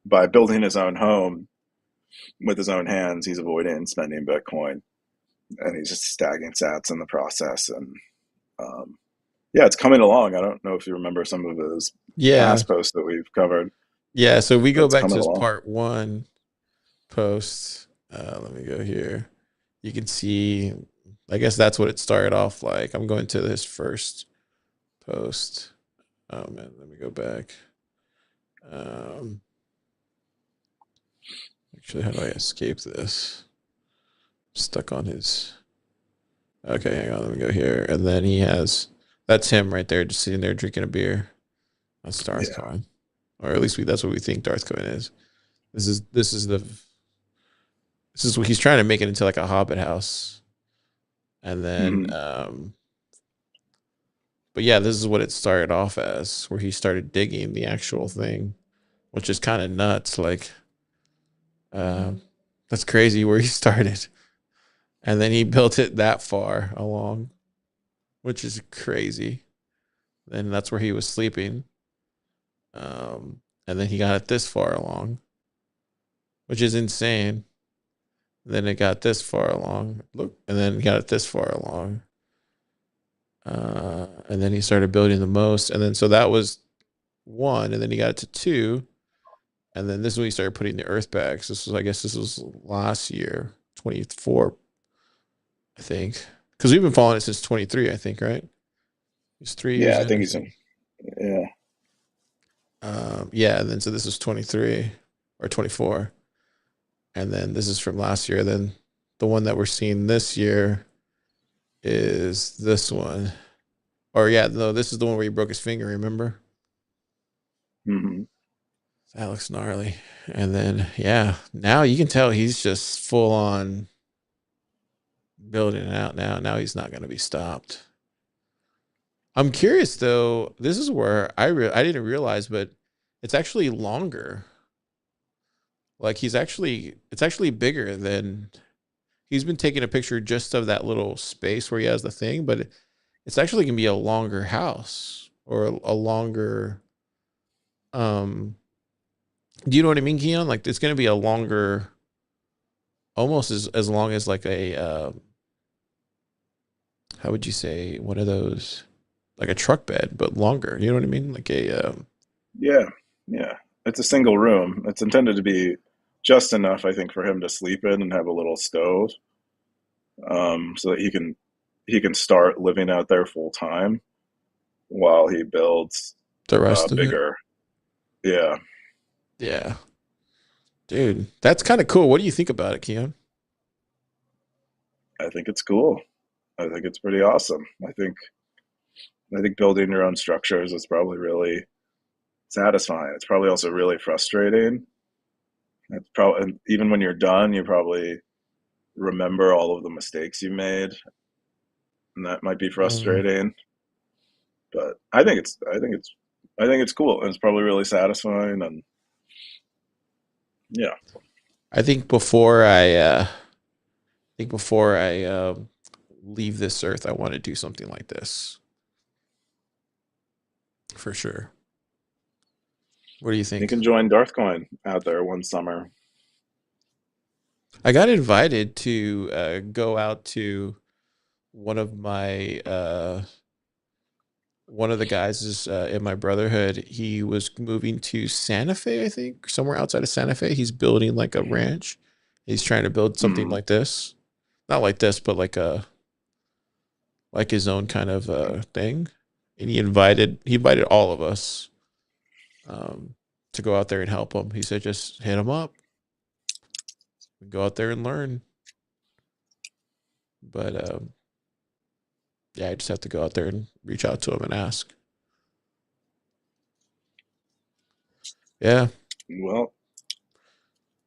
by building his own home with his own hands, he's avoiding spending Bitcoin, and he's just stacking Sats in the process. And um, yeah, it's coming along. I don't know if you remember some of his Yeah. past posts that we've covered, Yeah. So we but go it's back to coming his along. part one post. Let me go here. You can see, I guess that's what it started off like. I'm going to his first post. Oh man, let me go back. Um, actually, how do I escape this? Stuck on his. Okay, hang on. Let me go here. And then he has, that's him right there, just sitting there drinking a beer. That's Darth Yeah. Coin, or at least that's what we think Darth Coin is. This is what he's trying to make it into like a Hobbit house, and then Hmm. but yeah, this is what it started off as, where he started digging the actual thing, which is kind of nuts. Like, um, that's crazy where he started, and then he built it that far along, which is crazy. And that's where he was sleeping. And then he got it this far along, which is insane. Then it got this far along. Look, and then got it this far along. And then he started building the most. And then so that was one. And then he got it to two. And then this is when he started putting the earth bags. This was, I guess, this was last year, 24, I think. Because we've been following it since 23, I think, right? He's 3 years Yeah, I in, think I he's think. in. Yeah. Yeah. And then so this was 23 or 24. And then this is from last year. Then the one that we're seeing this year is this one. Or yeah, no, this is the one where he broke his finger, remember? Hmm. That looks gnarly. And then yeah, now you can tell he's just full on building it out now. Now he's not gonna be stopped. I'm curious though, this is where I didn't realize, but it's actually longer. Like it's actually bigger than he's been taking a picture just of that little space where he has the thing, but it's actually gonna be a longer house or a longer um do you know what I mean, Keon? Like it's gonna be a longer almost as long as like a how would you say one of those like a truck bed, but longer. You know what I mean? Like a Yeah. Yeah. It's a single room. It's intended to be just enough, I think, for him to sleep in and have a little stove, so that he can start living out there full time while he builds the rest of it. bigger. Yeah, Yeah, dude, that's kind of cool. What do you think about it, Keon? I think it's cool. I think it's pretty awesome. I think building your own structures is probably really satisfying. It's probably also really frustrating. It's probably even when you're done, you probably remember all of the mistakes you made, and that might be Mm. frustrating. But I think it's cool, and it's probably really satisfying. And yeah, I think before I leave this earth, I want to do something like this for sure. What do you you think? can join Darthcoin out there one summer. I got invited to go out to one of my one of the guys is in my brotherhood. He was moving to Santa Fe, I think, somewhere outside of Santa Fe. He's building like a ranch. He's trying to build something Hmm. like this, not like this, but like his own kind of thing. And he invited all of us um, to go out there and help him. He said, just hit him up and go out there and learn. But yeah, I just have to go out there and reach out to him and ask. Yeah. Well,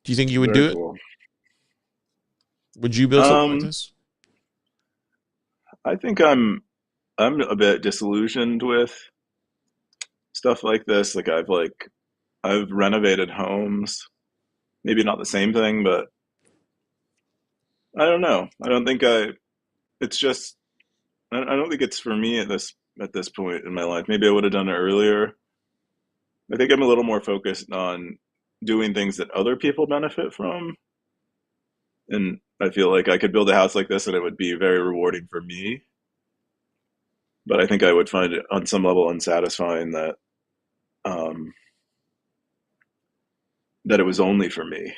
Do you think you would very do it? cool. Would you build something like Um, this? I think I'm a bit disillusioned with stuff like this. Like I've renovated homes maybe not the same thing, but I don't know. I don't think I. It's just I don't think it's for me at this point in my life. Maybe I would have done it earlier. I think I'm a little more focused on doing things that other people benefit from, and I feel like I could build a house like this and it would be very rewarding for me. But I think I would find it on some level unsatisfying um, that it was only for me.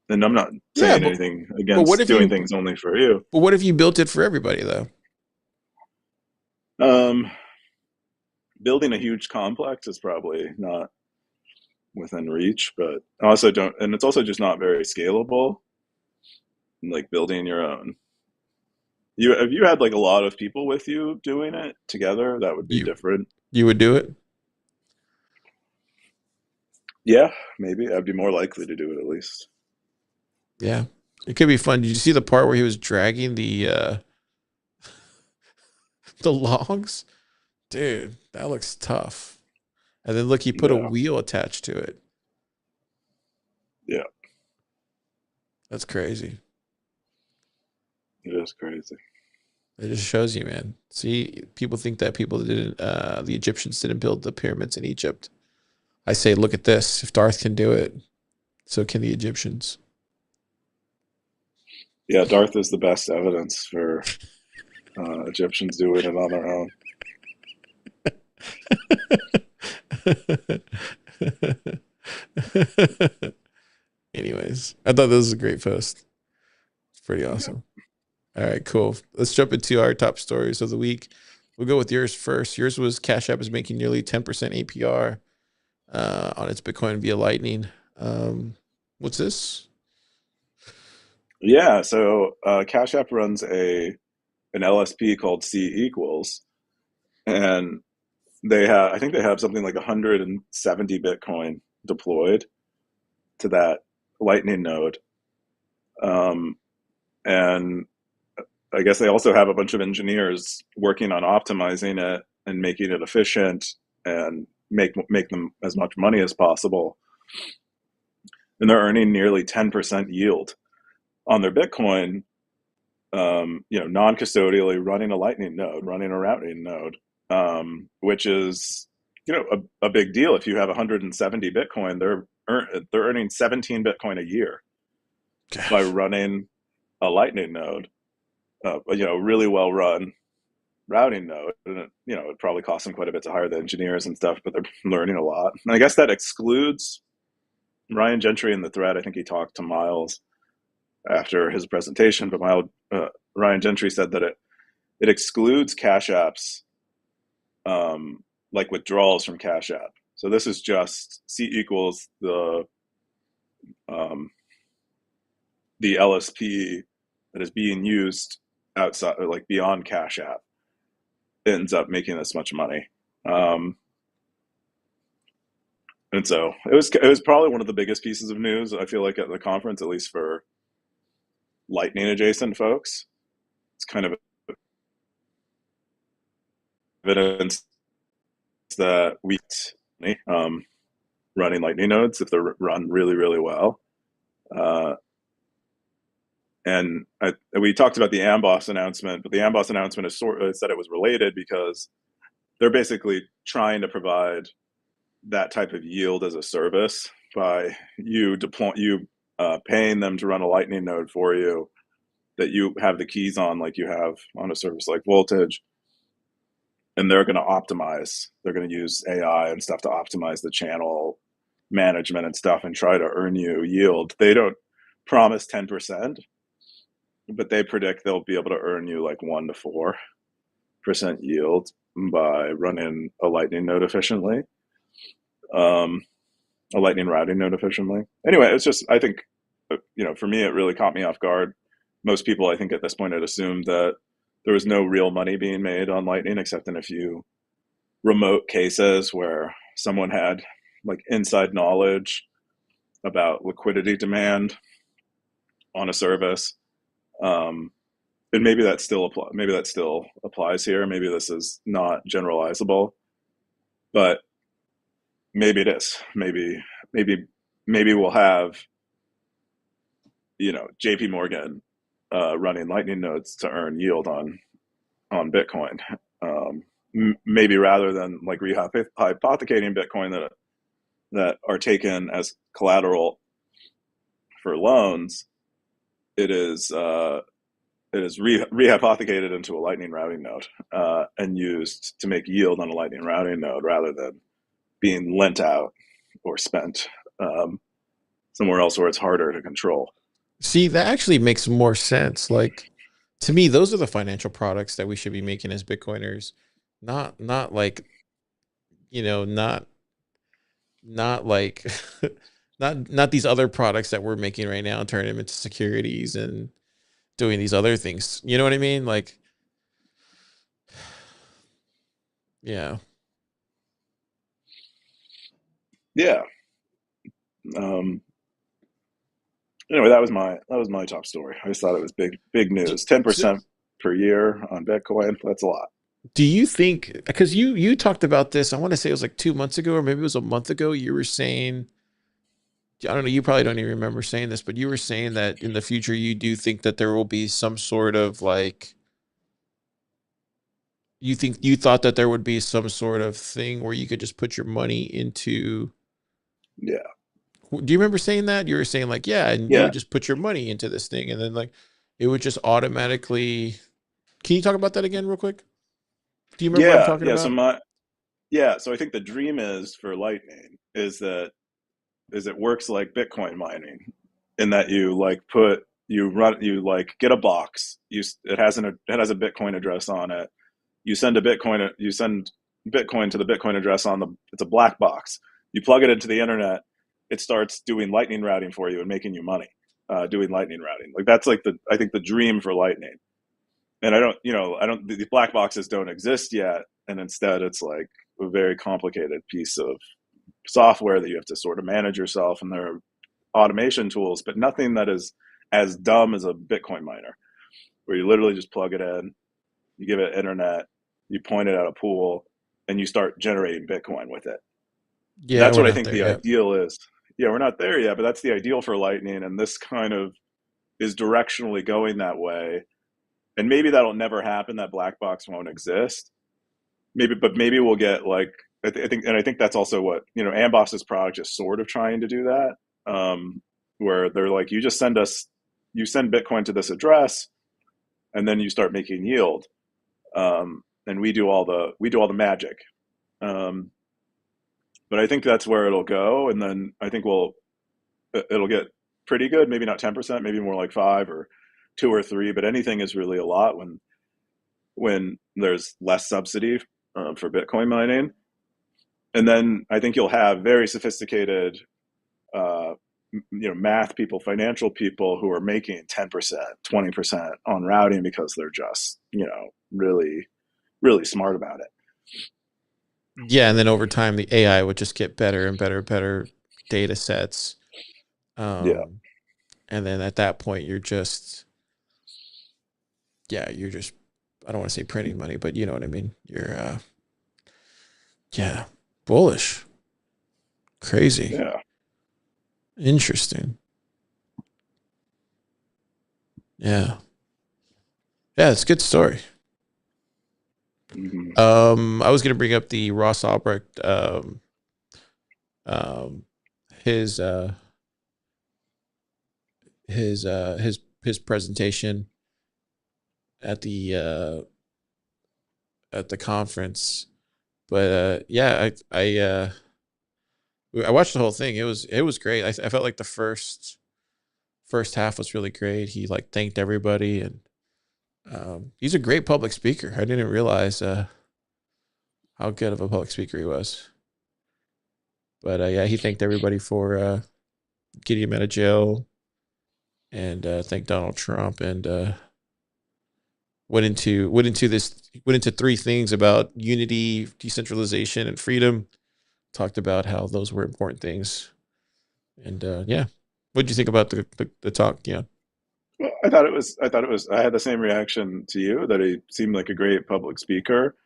And I'm not Yeah, saying but anything but what against if doing you things only for you. but what if you built it for everybody though? Um, Building a huge complex is probably not within reach, but I also don't, and it's also just not very scalable. Like building your own. You have you had like a lot of people with you doing it together? That would be You different. you would do it? Yeah, maybe I'd be more likely to do it at least. Yeah. It could be fun. Did you see the part where he was dragging the logs? Dude, that looks tough. And then look, he put a Yeah, wheel attached to it. yeah, That's crazy. it is crazy. It just shows you, man. See, people think that people didn't, the Egyptians didn't build the pyramids in Egypt. I say, look at this. If Darth can do it, so can the Egyptians. Yeah, Darth is the best evidence for Egyptians doing it on their own. Anyways, I thought this was a great post. It's pretty Yeah, awesome. All right, cool. Let's jump into our top stories of the week. We'll go with yours first. Yours was Cash App is making nearly 10% APR on its Bitcoin via Lightning. What's this? yeah. So Cash App runs a an LSP called C equals, and they have I think they have something like 170 Bitcoin deployed to that Lightning node. Um, and I guess they also have a bunch of engineers working on optimizing it and making it efficient and make them as much money as possible. And they're earning nearly 10% yield on their Bitcoin. Non-custodially running a Lightning node, running a routing node, which is a big deal. If you have 170 Bitcoin, they're earning 17 Bitcoin a year by Gosh. running a Lightning node. Really well run routing node, and it probably costs them quite a bit to hire the engineers and stuff, but they're learning a lot. And I guess that excludes Ryan Gentry in the thread. I think he talked to Miles after his presentation, but Ryan Gentry said that it excludes Cash Apps, like withdrawals from Cash App. So this is just C equals um, the LSP that is being used outside, like beyond Cash App, ends up making this much money. Um, and so it was probably one of the biggest pieces of news I feel like at the conference, at least for Lightning adjacent folks. It's kind of evidence that um, running Lightning nodes if they're run really really well. Uh, we talked about the Amboss announcement, but the Amboss announcement said it was related because they're basically trying to provide that type of yield as a service by you paying them to run a Lightning node for you that you have the keys on, like you have on a service like Voltage, and they're going to optimize. They're going to use AI and stuff to optimize the channel management and stuff and try to earn you yield. They don't promise 10%, but they predict they'll be able to earn you like 1 to 4% yield by running a Lightning node efficiently, um, a Lightning routing node efficiently. Anyway, it's just I think for me it really caught me off guard. Most people I think at this point had assumed that there was no real money being made on Lightning except in a few remote cases where someone had like inside knowledge about liquidity demand on a service. Um, and maybe that still applies here. Maybe this is not generalizable, but maybe it is. Maybe maybe we'll have JP Morgan running Lightning nodes to earn yield on Bitcoin. Maybe rather than like rehypothecating Bitcoin that are taken as collateral for loans, it is rehypothecated into a Lightning routing node and used to make yield on a Lightning routing node rather than being lent out or spent somewhere else where it's harder to control. See, that actually makes more sense. Like to me, those are the financial products that we should be making as Bitcoiners, not like not like not these other products that we're making right now and turning them into securities and doing these other things. You know what I mean? Like, yeah. Yeah. Um, anyway, that was my top story. I just thought it was big Do, news. ten so percent per year on Bitcoin. That's a lot. do you think because you talked about this, I want to say it was like 2 months ago or maybe it was a month ago, you were saying I don't know, you probably don't even remember saying this, but you were saying that in the future you do think that there will be some sort of like you thought that there would be some sort of thing where you could just put your money into. Yeah. Do you remember saying that? You were saying like, yeah, and you Yeah. would just put your money into this thing and then like it would just automatically. Can you talk about that again real quick? Do you remember what I'm Yeah. talking Yeah. So about? my yeah. So I think the dream is for Lightning is it works like Bitcoin mining in that you like get a box. It has a Bitcoin address on it. You send Bitcoin to the Bitcoin address on the it's a black box. You plug it into the internet, it starts doing Lightning routing for you and making you money. Doing Lightning routing, like that's like the I think the dream for Lightning. And I don't the black boxes don't exist yet, and instead it's like a very complicated piece of software that you have to sort of manage yourself, and there are automation tools, but nothing that is as dumb as a Bitcoin miner, where you literally just plug it in, you give it internet, you point it at a pool, and you start generating Bitcoin with it. Yeah, That's we're what I not think there the yet. ideal is. Yeah, we're not there yet, but that's the ideal for Lightning, and this kind of is directionally going that way. And maybe that'll never happen. That black box won't exist. Maybe we'll get like I think that's also what Amboss's product is sort of trying to do that, where they're like, you send Bitcoin to this address, and then you start making yield, and we do all the magic. Um, but I think that's where it'll go, and then I think it'll get pretty good. Maybe not 10%, maybe more like 5 or 2 or 3. But anything is really a lot when there's less subsidy for Bitcoin mining. And then I think you'll have very sophisticated, uh, math people, financial people who are making 10%, 20% on routing because they're just, really, really smart about it. Yeah, and then over time the AI would just get better and better and better data sets. Yeah, Um, and then at that point you're just you're just I don't want to say printing money, but you know what I mean. You're yeah, bullish. Crazy. yeah. Interesting. Yeah. Yeah, it's a good story. Hmm. I was gonna bring up the Ross Ulbricht um his his presentation at the conference. But yeah, I watched the whole thing. It was great. I felt like the first half was really great. He like thanked everybody, and he's a great public speaker. I didn't realize how good of a public speaker he was. But yeah, he thanked everybody for getting him out of jail, and thanked Donald Trump, and went into three things about unity, decentralization, and freedom. Talked about how those were important things, and yeah, what did you think about the talk? Yeah, Well, I thought it was. I had the same reaction to you that he seemed like a great public speaker.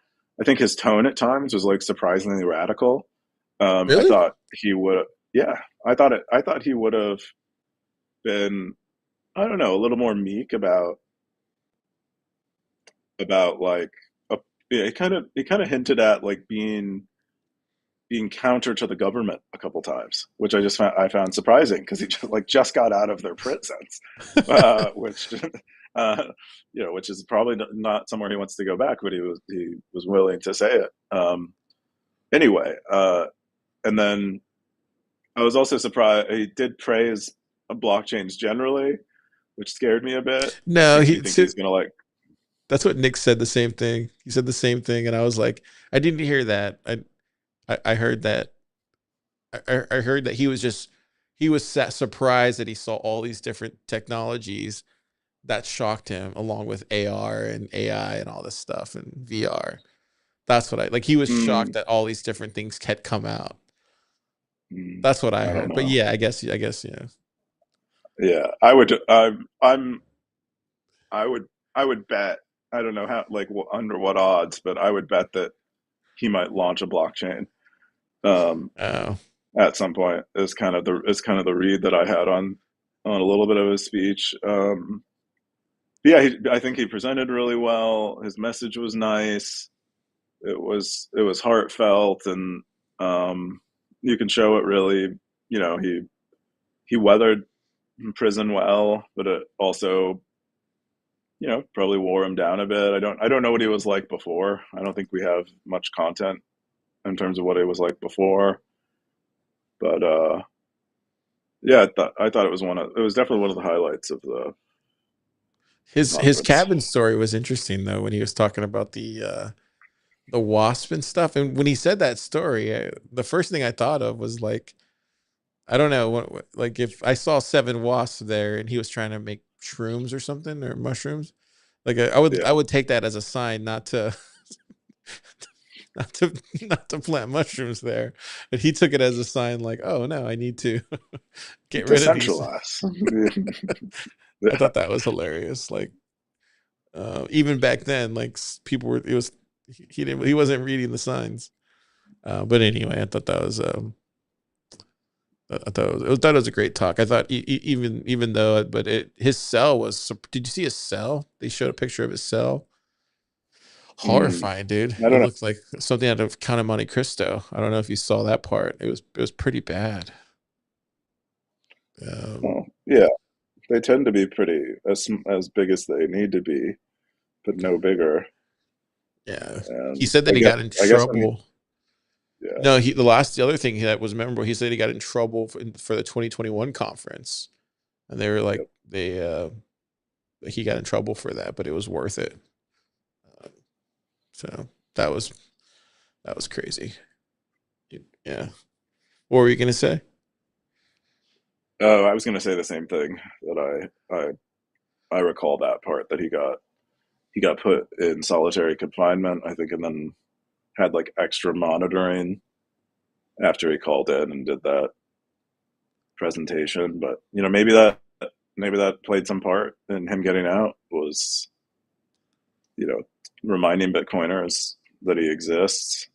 I think his tone at times was like surprisingly radical. I really? thought he would. Yeah, I thought he would have been. I don't know, a little more meek about like a, yeah, he kind of hinted at like being counter to the government a couple times, which I found surprising because he just got out of their prisons, which uh, which is probably not somewhere he wants to go back, but he was willing to say it anyway. And then I was also surprised he did praise blockchains generally, which scared me a bit. No, Do you think he's gonna like? that's what Nick said. The same thing. He said the same thing, and I was like, I didn't hear that. I heard that. I heard that he was surprised that he saw all these different technologies that shocked him, along with AR and AI and all this stuff and VR. That's what I like. He was shocked Mm, that all these different things had come out. mm, That's what I I don't heard. But know. yeah, I guess yeah. Yeah, I would. I would bet. I don't know how, like, under what odds, but I would bet that he might launch a blockchain um, Oh, at some point. Is kind of the read that I had on a little bit of his speech. Yeah, I think he presented really well. His message was nice. It was heartfelt, and um, you can show it really. He weathered prison well, but it also probably wore him down a bit. I don't know what he was like before. I don't think we have much content in terms of what he was like before. But yeah, I thought it was definitely one of the highlights of the his conference. cabin story was interesting though when he was talking about the wasp and stuff. And when he said that story, the first thing I thought of was like, I don't know, like if I saw seven wasps there and he was trying to make shrooms or something or mushrooms, like I Yeah, would take that as a sign not to not to not to plant mushrooms there. But he took it as a sign like, oh no, I need to get rid of these. decentralize. I Yeah. thought that was hilarious. Like even back then, like people were, it was he wasn't reading the signs. But anyway, I thought that was I thought it was a great talk. I thought even though, but his cell was. Did you see his cell? They showed a picture of his cell. Mm, Horrifying, dude. I It don't know. looked like something out of Count of Monte Cristo. I don't know if you saw that part. It was pretty bad. Um, Well, yeah, they tend to be pretty as big as they need to be, but no bigger. yeah, he And said I that he guess got in I guess when trouble. yeah, No, the other thing that was memorable. He said he got in trouble for the 2021 conference, and they were like yep. he got in trouble for that, but it was worth it. Uh, so that was that was crazy. Yeah. What were you gonna say? Oh, I was going to say the same thing that I recall that part that he got put in solitary confinement, I think, and then had like extra monitoring after he called in and did that presentation. But maybe that played some part in him getting out was you know reminding Bitcoiners that he exists.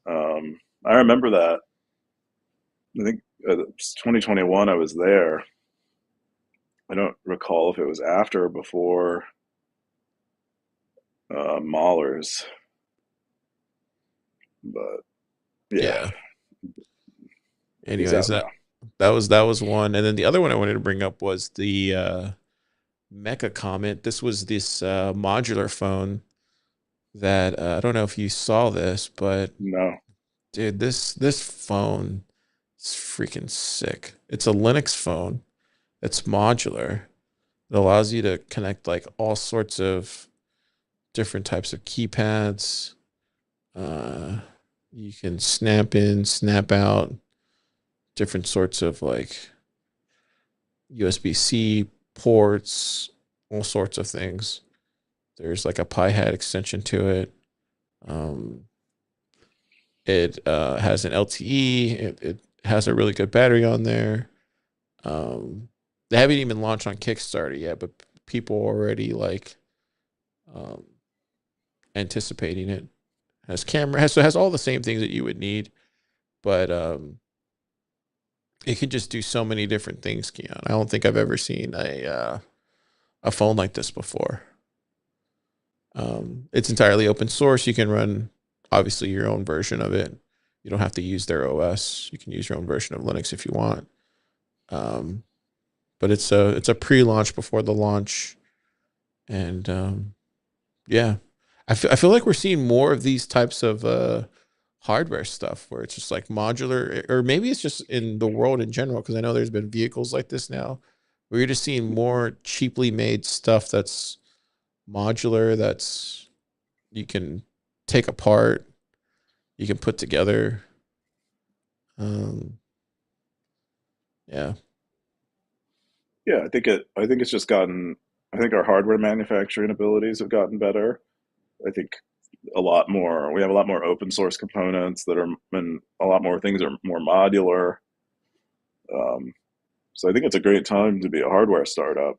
I remember that. I think it was 2021. I was there. I don't recall if it was after or before Mahler's, but yeah, Yeah. he's Anyways, out now. that was one, and then the other one I wanted to bring up was the Mecha Comet. This was this modular phone that I don't know if you saw this, but No. dude, this phone is freaking sick. It's a Linux phone. It's modular. It allows you to connect like all sorts of different types of keypads. Uh, you can snap in, snap out, different sorts of like USB-C ports, all sorts of things. There's like a Pi hat extension to it. Um, it has an LTE. It has a really good battery on there. They haven't even launched on Kickstarter yet, but people already like um, anticipating it. Has camera, has all the same things that you would need, but it can just do so many different things, Keon. I don't think I've ever seen a phone like this before. It's entirely open source. You can run obviously your own version of it. You don't have to use their OS. You can use your own version of Linux if you want. Um, but it's a pre-launch before the launch, and yeah, I feel like we're seeing more of these types of hardware stuff where it's just like modular, or maybe it's just in the world in general. Because I know there's been vehicles like this now, where you're just seeing more cheaply made stuff that's modular, that's you can take apart, you can put together. Um, yeah, Yeah, I think it's just gotten. I think our hardware manufacturing abilities have gotten better. I think a lot more. We have a lot more open source components that are, and a lot more things are more modular. Um, so I think it's a great time to be a hardware startup.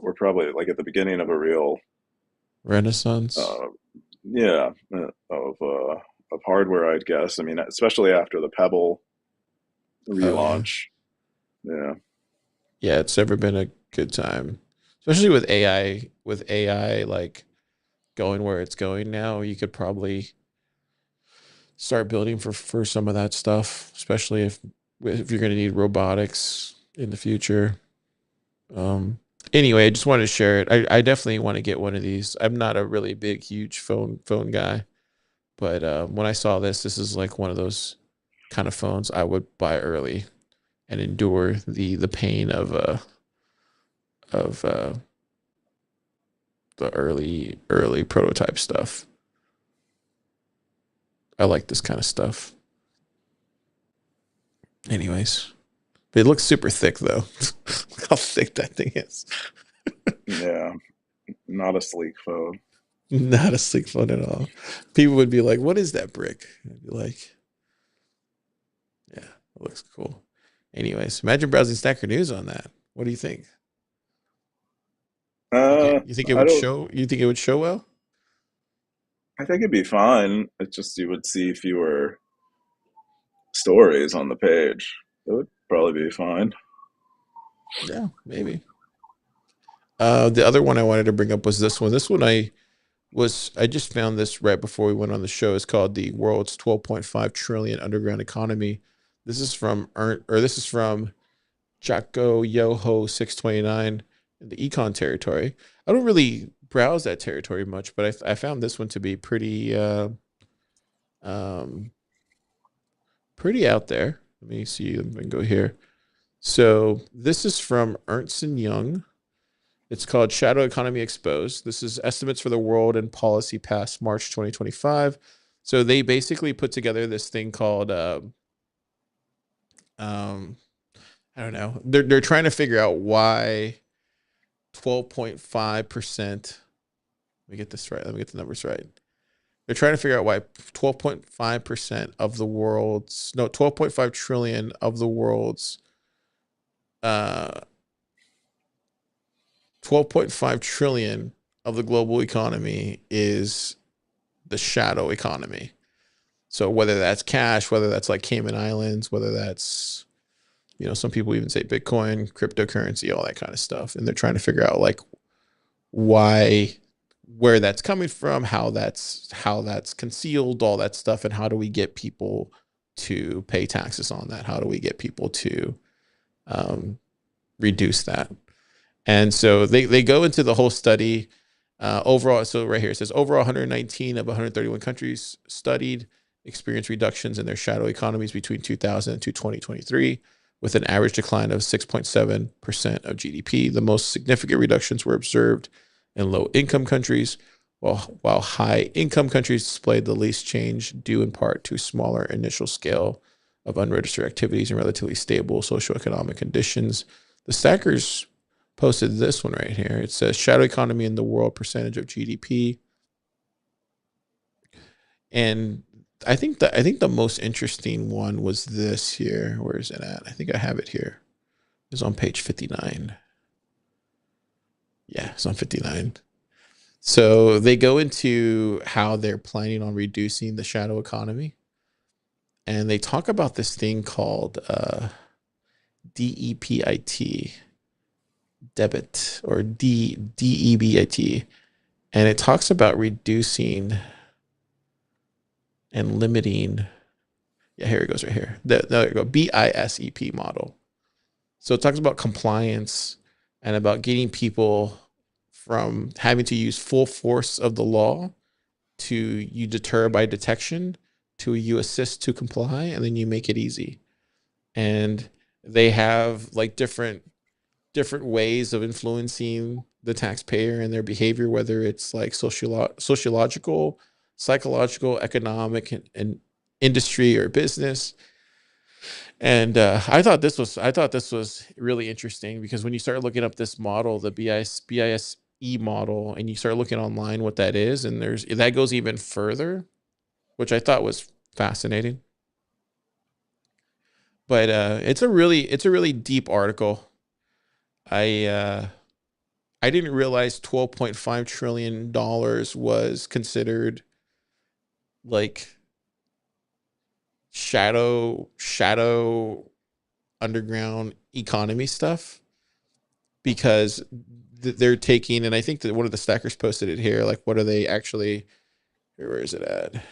We're probably like at the beginning of a real, Renaissance. uh, yeah, of hardware. I'd guess. I mean, especially after the Pebble Oh yeah, relaunch. Yeah. yeah. It's never been a good time, especially with AI. With AI like going where it's going now, you could probably start building for some of that stuff, especially if you're going to need robotics in the future. Um, anyway, I just wanted to share it. I definitely want to get one of these. I'm not a really big, huge phone guy, but when I saw this, this is like one of those kind of phones I would buy early and endure the pain of the early prototype stuff. I like this kind of stuff. Anyways, but it looks super thick though. Look how thick that thing is. Yeah, not a sleek phone. Not a sleek phone at all. People would be like, "What is that brick?" I'd be like, "Yeah, it looks cool." Anyways, imagine browsing Stacker.News on that. What do you think? Uh, You think it I would don't. show? You think it would show well? I think it'd be fine. It's just you would see fewer stories on the page. It would probably be fine. Yeah, maybe. The other one I wanted to bring up was this one. This one I just found this right before we went on the show. It's called the world's 12.5 trillion underground economy. This is from this is from Jocko Yoho 629 in the Econ territory. I don't really browse that territory much, but I found this one to be um, pretty out there. Let me see. Let me go here. So this is from Ernst and Young. It's called Shadow Economy Exposed. This is estimates for the world and policy past March 2025. So they basically put together this thing called um, I don't know. They're trying to figure out why 12.5%. Let me get this right. Let me get the numbers right. They're trying to figure out why 12.5% of the world's, no, 12.5 trillion of the world's, uh, 12.5 trillion of the global economy is the shadow economy. So whether that's cash, whether that's like Cayman Islands, whether that's, some people even say Bitcoin, cryptocurrency, all that kind of stuff. And they're trying to figure out like why, where that's coming from, how that's concealed, all that stuff, and how do we get people to pay taxes on that? How do we get people to um, reduce that? And so they go into the whole study. Overall, so right here it says overall 119 of 131 countries studied experienced reductions in their shadow economies between 2000 and 2023, with an average decline of 6.7% of GDP. The most significant reductions were observed in low income countries, while high income countries displayed the least change, due in part to smaller initial scale of unregistered activities and relatively stable socioeconomic conditions. The Stackers posted this one right here. It says shadow economy in the world percentage of GDP. And I think the most interesting one was this here. Where is it at? I think I have it here. It's on page 59. Yeah, it's on 59. So they go into how they're planning on reducing the shadow economy. And they talk about this thing called DEPIT, debit or DEBIT, and it talks about reducing and limiting. Yeah, here it goes right here. There you go. BISEP model. So it talks about compliance and about getting people from having to use full force of the law to you deter by detection to you assist to comply, and then you make it easy. And they have like different ways of influencing the taxpayer and their behavior, whether it's like sociological, psychological, economic, and industry or business. And I thought this was really interesting because when you start looking up this model, the BISE model, and you start looking online what that is, and there's that goes even further, which I thought was fascinating. But it's a really deep article. I uh, I didn't realize $12.5 trillion was considered like shadow underground economy stuff because they're taking, and I think that one of the stackers posted it here. Like, what are they actually? Where is it at?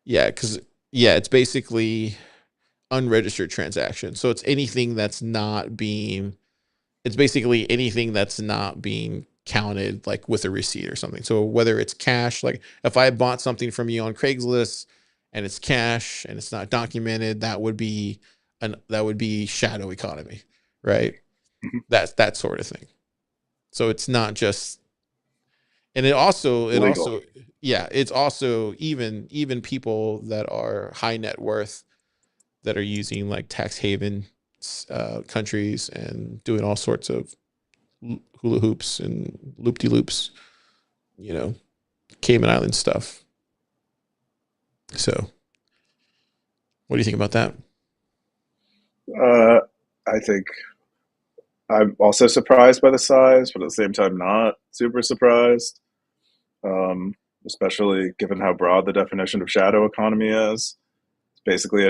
Yeah, because yeah, it's basically unregistered transactions. So it's anything that's not being. It's basically anything that's not being counted like with a receipt or something. So whether it's cash, like if I bought something from you on Craigslist and it's cash and it's not documented, that would be shadow economy, right? Mhm. That's that sort of thing. So it's not just, and it also Legal. yeah, it's also even people that are high net worth that are using like tax haven countries and doing all sorts of hula hoops and loop de loops, you know, Cayman Island stuff. So, what do you think about that? Uh, I think I'm also surprised by the size, but at the same time, not super surprised. Especially given how broad the definition of shadow economy is. Basically,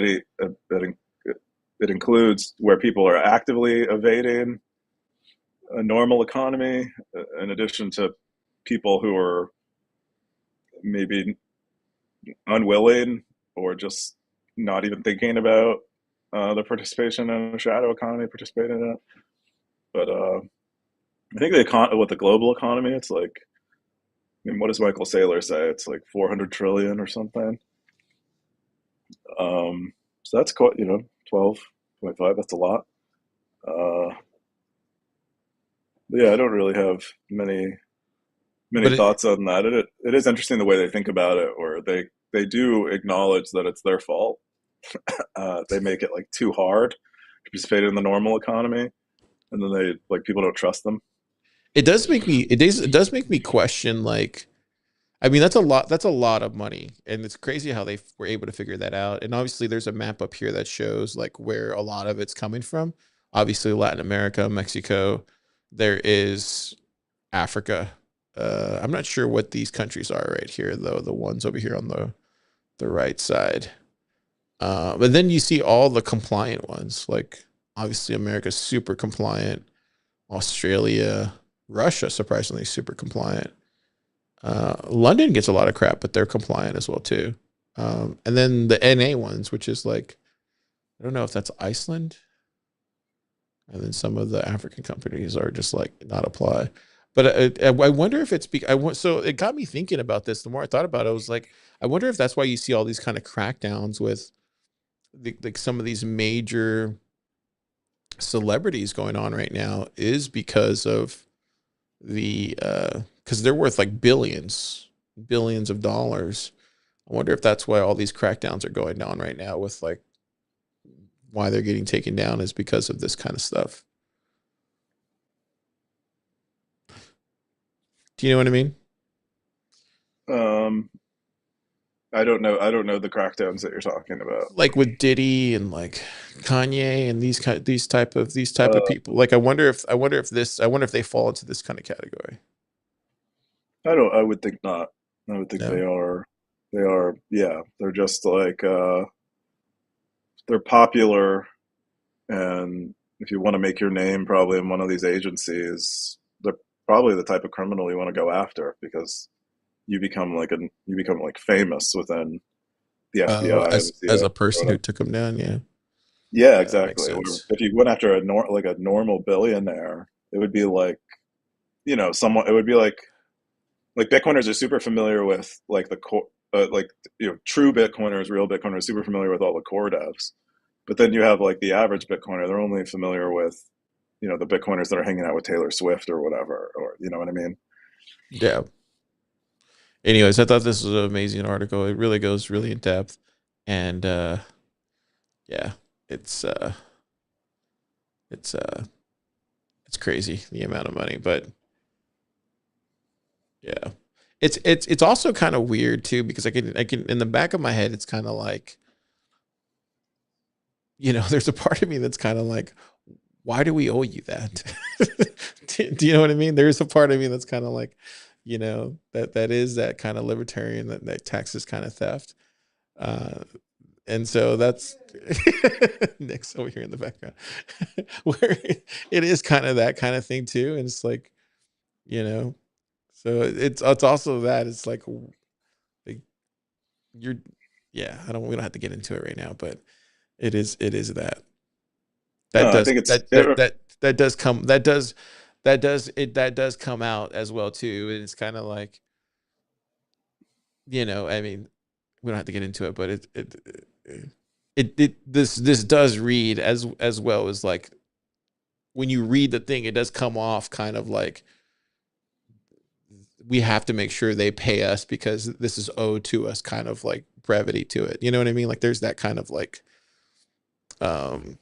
it includes where people are actively evading a normal economy, in addition to people who are maybe unwilling or just not even thinking about the participation in a shadow economy, participating in it. But I think with the global economy, it's like, I mean, what does Michael Saylor say? It's like 400 trillion or something. So that's quite, 12.5. That's a lot. Uh, yeah, I don't really have many But thoughts on that. It is interesting the way they think about it, where they do acknowledge that it's their fault. They make it like too hard to participate in the normal economy, and then they like people don't trust them. it does make me question like I mean that's a lot of money and it's crazy how they were able to figure that out. And obviously there's a map up here that shows like where a lot of it's coming from. Obviously Latin America, Mexico, there is Africa. I'm not sure what these countries are right here though, the ones over here on the right side. But then you see all the compliant ones. Like obviously America's super compliant. Australia, Russia, surprisingly super compliant. London gets a lot of crap, but they're compliant as well too. And then the NA ones, which is like I don't know if that's Iceland, and then some of the African companies are just like not apply. But I wonder if it's so it got me thinking about this. The more I thought about it, I was like, I wonder if that's why you see all these kind of crackdowns with like some of these major celebrities going on right now is because of the because they're worth like billions of dollars. I wonder if that's why all these crackdowns are going down right now with like why they're getting taken down is because of this kind of stuff. Do you know what I mean? Um, I don't know. I don't know the crackdowns that you're talking about. Like with Diddy and like Kanye and these type of Uh, people. Like I wonder if they fall into this kind of category. I don't. I would think not. I would think they No. are. They are. Yeah, they're just like they're popular and if you want to make your name probably in one of these agencies, they're probably the type of criminal you want to go after because you become like famous within the FBI and the As CIA. a person who took him down, yeah, Yeah, yeah, that makes exactly. Or sense. if you went after like a normal billionaire, it would be like, someone. It would be like Bitcoiners are super familiar with like the core, like true Bitcoiners, real Bitcoiners, super familiar with all the core devs. But then you have like the average Bitcoiner; they're only familiar with the Bitcoiners that are hanging out with Taylor Swift or whatever, or you know what I mean. Yeah. Anyways, I thought this was an amazing article. It really goes really in depth, and yeah, it's uh, it's uh, it's crazy the amount of money, but yeah, it's also kind of weird too because I can in the back of my head it's kind of like there's a part of me that's kind of like, why do we owe you that? Do you know what I mean? There's a part of me that's kind of like, that is that kind of libertarian that taxes kind of theft. Uh, and so that's Nick's over here in the background, where it is kind of that kind of thing too. And it's like, you know, so it's also that it's like you're, yeah, we don't have to get into it right now, but it is that that No, I does think it's that that that that does come that does come out as well too. And it's kind of like, I mean, we don't have to get into it, but this does read as well as like when you read the thing, it does come off kind of like we have to make sure they pay us because this is owed to us, kind of like brevity to it. You know what I mean? Like there's that kind of like um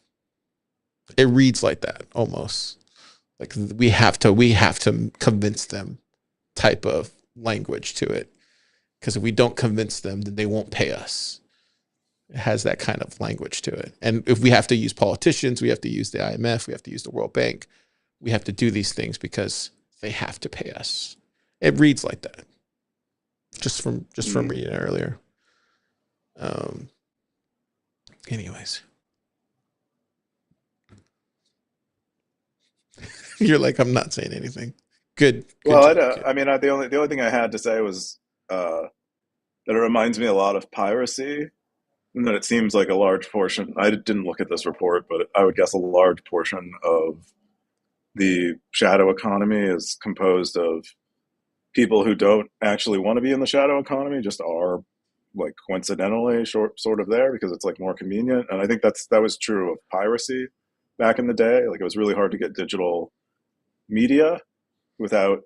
it reads like that almost. Like we have to convince them type of language to it. Because if we don't convince them, then they won't pay us. It has that kind of language to it. And if we have to use politicians, we have to use the IMF, we have to use the World Bank, we have to do these things because they have to pay us. It reads like that. Just from mm, reading it earlier. Um. Anyways, you're like, I'm not saying anything. Good well, job, kid. I mean, the only thing I had to say was that it reminds me a lot of piracy, and that it seems like a large portion. I didn't look at this report, but I would guess a large portion of the shadow economy is composed of people who don't actually want to be in the shadow economy, just are like coincidentally sort of there because it's like more convenient. And I think that was true of piracy back in the day. Like it was really hard to get digital media without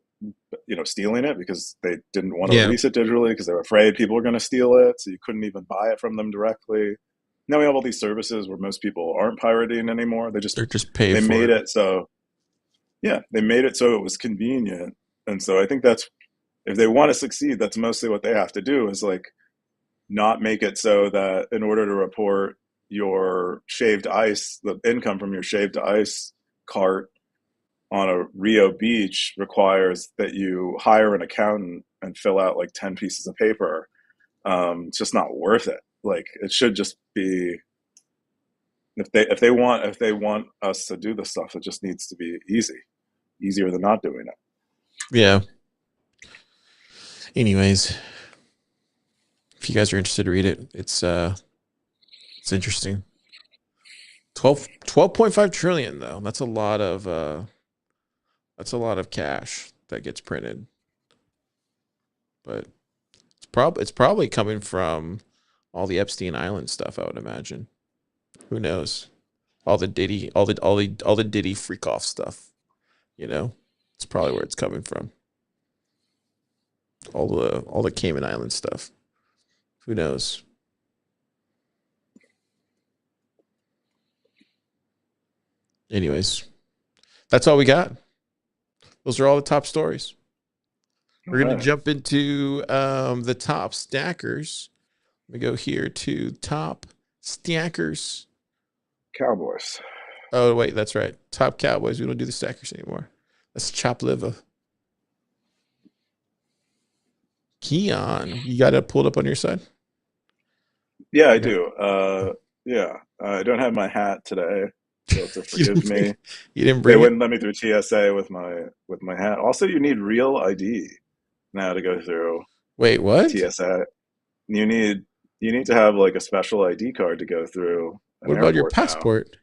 stealing it because they didn't want to Yeah, release it digitally because they were afraid people were going to steal it. So you couldn't even buy it from them directly. Now we have all these services where most people aren't pirating anymore. they're just paid They for made it. it so yeah, they made it so it was convenient. And so I think that's if they want to succeed, that's mostly what they have to do is like not make it so that in order to report your shaved ice, the income from your shaved ice cart on a Rio beach requires that you hire an accountant and fill out like 10 pieces of paper. It's just not worth it. Like it should just be if they want us to do this stuff, it just needs to be easier than not doing it. Yeah. Anyways, if you guys are interested, read it. It's interesting. 12.5 trillion though. That's a lot of cash that gets printed. But it's probably coming from all the Epstein Island stuff, I would imagine. Who knows? All the Diddy freak off stuff, you know? It's probably where it's coming from. All the Cayman Island stuff. Who knows? Anyways, that's all we got. Those are all the top stories. All We're gonna right. jump into the top stackers. Let me go here to top stackers. Cowboys. Oh wait, that's right. Top Cowboys. We don't do the stackers anymore. That's chop liver. Keyan, you got it pulled up on your side. Yeah, I You have do. Yeah, I don't have my hat today. You'll have to You forgive didn't bring, me. you didn't They bring it? wouldn't let me through TSA with my hat. Also, you need real ID now to go through Wait, what? TSA. You need you need to have like a special ID card to go through an What about your airport now. passport?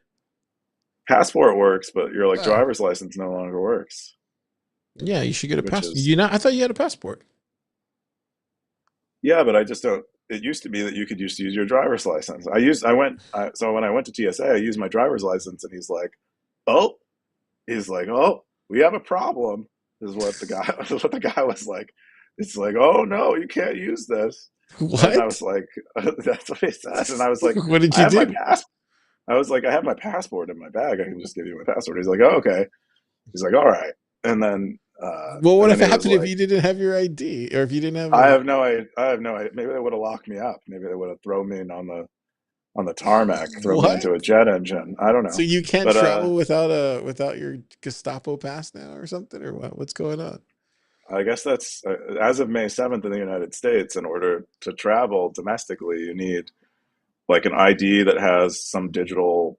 Passport works, but your like Oh, driver's license no longer works, yeah, you should get a which passport. is You not? I thought you had a passport. yeah, but I just don't. It used to be that you could just use your driver's license. So when I went to TSA, I used my driver's license, and "Oh, oh, we have a problem." Is what the guy what the guy was like. It's like, "Oh no, you can't use this." And I What? was like, "That's what he said." And I was like, What did "I you have my do? pass." I was like, "I have my passport in my bag. I can just give you my passport." He's like, "Oh, okay." He's like, "All right." And then Well, what if it he was happened if like, you didn't have your ID or if you didn't have "I a have no idea. I have no idea. Maybe they would have locked me up. Maybe they would have thrown me in on the tarmac, thrown me what? into a jet engine. I don't So know." you can't But travel without your Gestapo pass now or something or what? What's going on? I guess that's as of May 7th in the United States. In order to travel domestically, you need like an ID that has some digital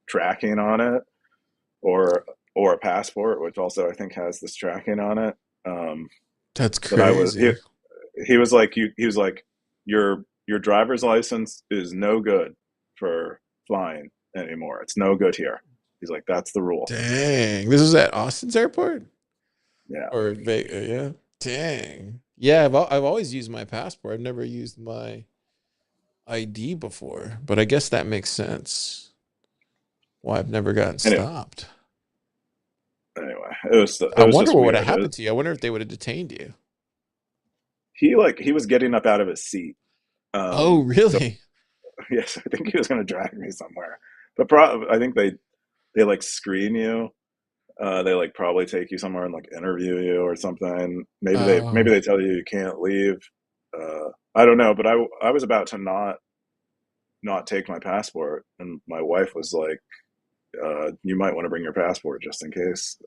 tracking on it, or a passport, which also I think has this tracking on it. Um, That's but crazy. he was like he was like your driver's license is no good for flying anymore. It's no good here. He's like, that's the rule. Dang. This is at Austin's airport? Yeah. Or yeah. Dang. Yeah, I've always used my passport. I've never used my ID before, but I guess that makes sense. Why I've never gotten Anyway, stopped. it I was wonder just what would have weird. happened to you. I wonder if they would have detained you. He was getting up out of his seat. Oh, So really? yes, I think he was going to drag me somewhere. But I think they like screen you. They like probably take you somewhere and like interview you or something. Maybe Oh, they tell you you can't leave. I don't know, but I was about to not take my passport, and my wife was like, "You might want to bring your passport just in case."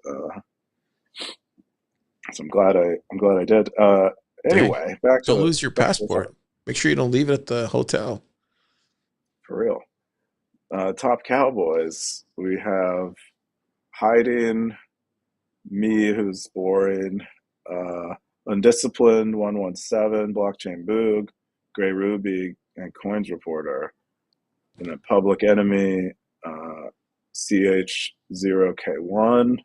So I'm glad I did. dang. Anyway, Don't lose your back to the top passport. Make sure you don't leave it at the hotel. for real. Top Cowboys. We have hiding me, who's boring, uh, undisciplined 117, blockchain boog, Gray Ruby, and coins reporter. And then public enemy, CH0K1.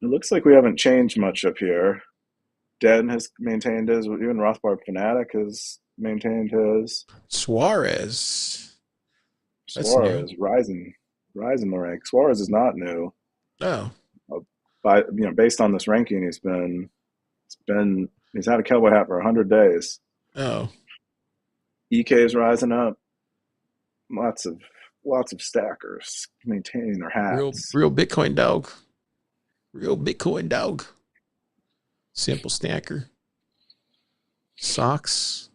It looks like we haven't changed much up here. Den has maintained his. Even Rothbard Fanatic has maintained his. Suarez. That's new. Suarez rising the rank. Suarez is not new. Oh, Uh, based on this ranking, he's had a cowboy hat for 100 days. oh, EK is rising up. Lots of stackers maintaining their hats. real Bitcoin dog. Real Bitcoin dog. Simple stacker. Socks.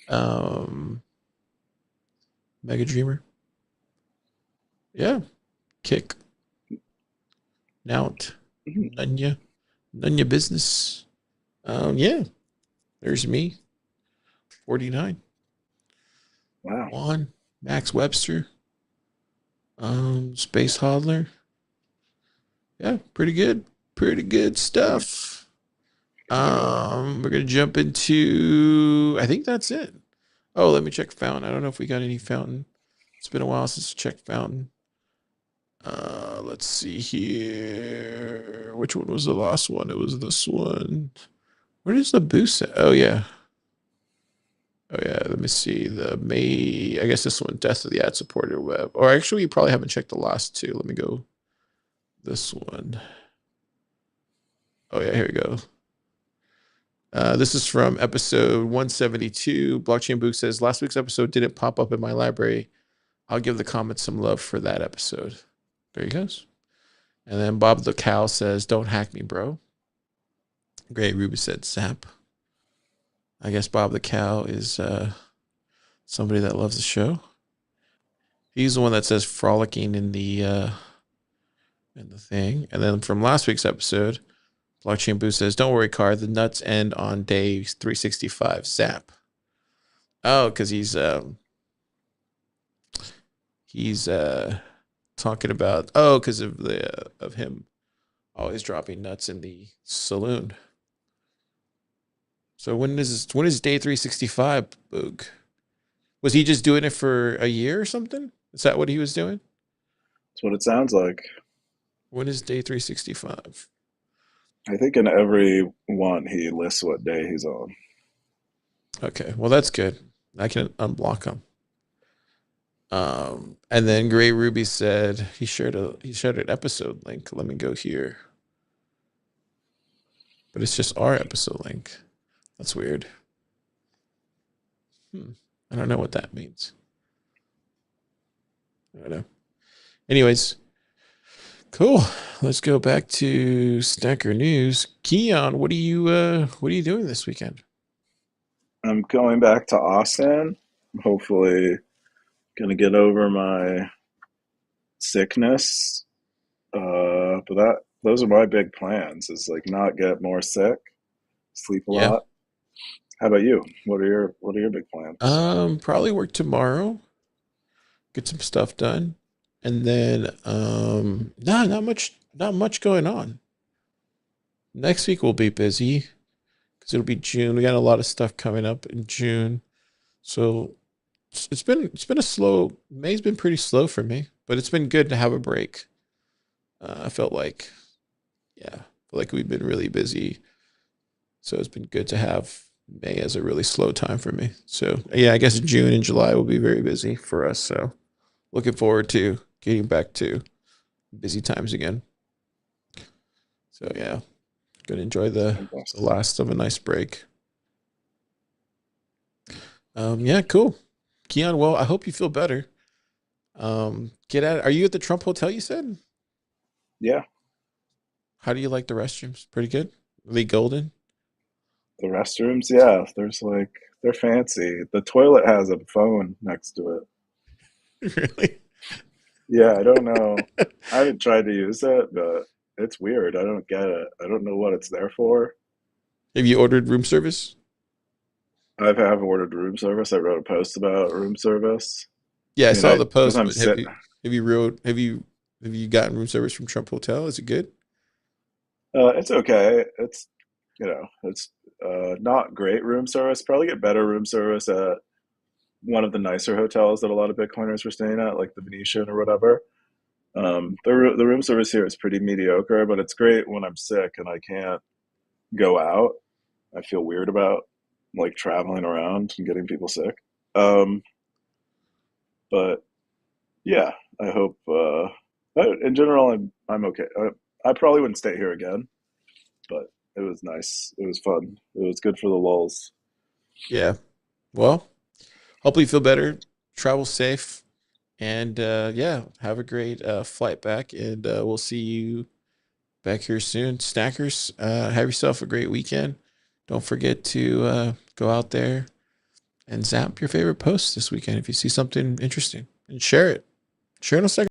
Um, Mega Dreamer. Yeah. Kick. Nout. Mhm. Nunya. Nunya business. Yeah. There's me. 49. Wow. Juan. Max Webster. Space Hodler. Yeah, pretty good. Pretty good stuff. Pretty good. We're gonna jump into. I think that's it. Oh, let me check Fountain. I don't know if we got any Fountain. It's been a while since I checked Fountain. Let's see here. Which one was the last one? It was this one. Where does the boost at? Oh yeah. Oh yeah. Let me see. The May. I guess this one. Death of the ad supported web. Or actually, you probably haven't checked the last two. Let me go. This one. Oh yeah. Here we go. This is from episode 172. Blockchain Book says last week's episode didn't pop up in my library. I'll give the comments some love for that episode. There he goes. And then Bob the Cow says, "Don't hack me, bro." Great Ruby said, "Sap." I guess Bob the Cow is somebody that loves the show. He's the one that says frolicking in the thing. And then from last week's episode, Blockchain Boo says, "Don't worry, Car. The nuts end on day 365. Zap." Oh, because He's talking about, oh, because of the of him always dropping nuts in the saloon. So when is day 365, Boog? Was he just doing it for a year or something? Is that what he was doing? That's what it sounds like. When is day 365? I think in every one he lists what day he's on. Okay, well that's good. I can unblock him. And then Gray Ruby said he shared an episode link. Let me go here. But it's just our episode link. That's weird. I don't know what that means. I don't know. Anyways, cool. Let's go back to Stacker.News. Keyan, what are you doing this weekend? I'm going back to Austin. I'm hopefully gonna get over my sickness. But those are my big plans. Is like not get more sick, sleep a Yeah. lot. How about you? What are your big plans? Probably work tomorrow. Get some stuff done. And then no, not much going on. Next week will be busy because it'll be June. We got a lot of stuff coming up in June. So it's been a slow May's been pretty slow for me, but it's been good to have a break. I felt like we've been really busy. So it's been good to have May as a really slow time for me. So yeah, I guess June and July will be very busy for us. So looking forward to getting back to busy times again. So yeah, gonna enjoy the Amboss. last of a nice break. Yeah, cool. Keyan, well, I hope you feel better. Get at it. Are you at the Trump Hotel, you said? Yeah, How do you like the restrooms? Pretty good? Are they golden? the restrooms. Yeah, they're fancy. The toilet has a phone next to it. Really? Yeah, I don't know. I haven't tried to use it, but it's weird. I don't get it. I don't know what it's there for. Have you ordered room service? Have ordered room service. I wrote a post about room service. Yeah, I I mean, saw the because post, I'm but sick. have you gotten room service from Trump Hotel? Is it good? It's okay. It's not great room service. Probably get better room service at one of the nicer hotels that a lot of Bitcoiners were staying at, like the Venetian or whatever. The room service here is pretty mediocre, but it's great when I'm sick and I can't go out. I feel weird about like traveling around and getting people sick. Um, but yeah, I hope. In general, I'm okay. I probably wouldn't stay here again, but it was nice. It was fun. It was good for the lulls. Yeah. Well, hopefully you feel better. Travel safe. And yeah, have a great flight back. And we'll see you back here soon. Snackers, have yourself a great weekend. Don't forget to go out there and zap your favorite posts this weekend if you see something interesting and share it. Share it on Instagram.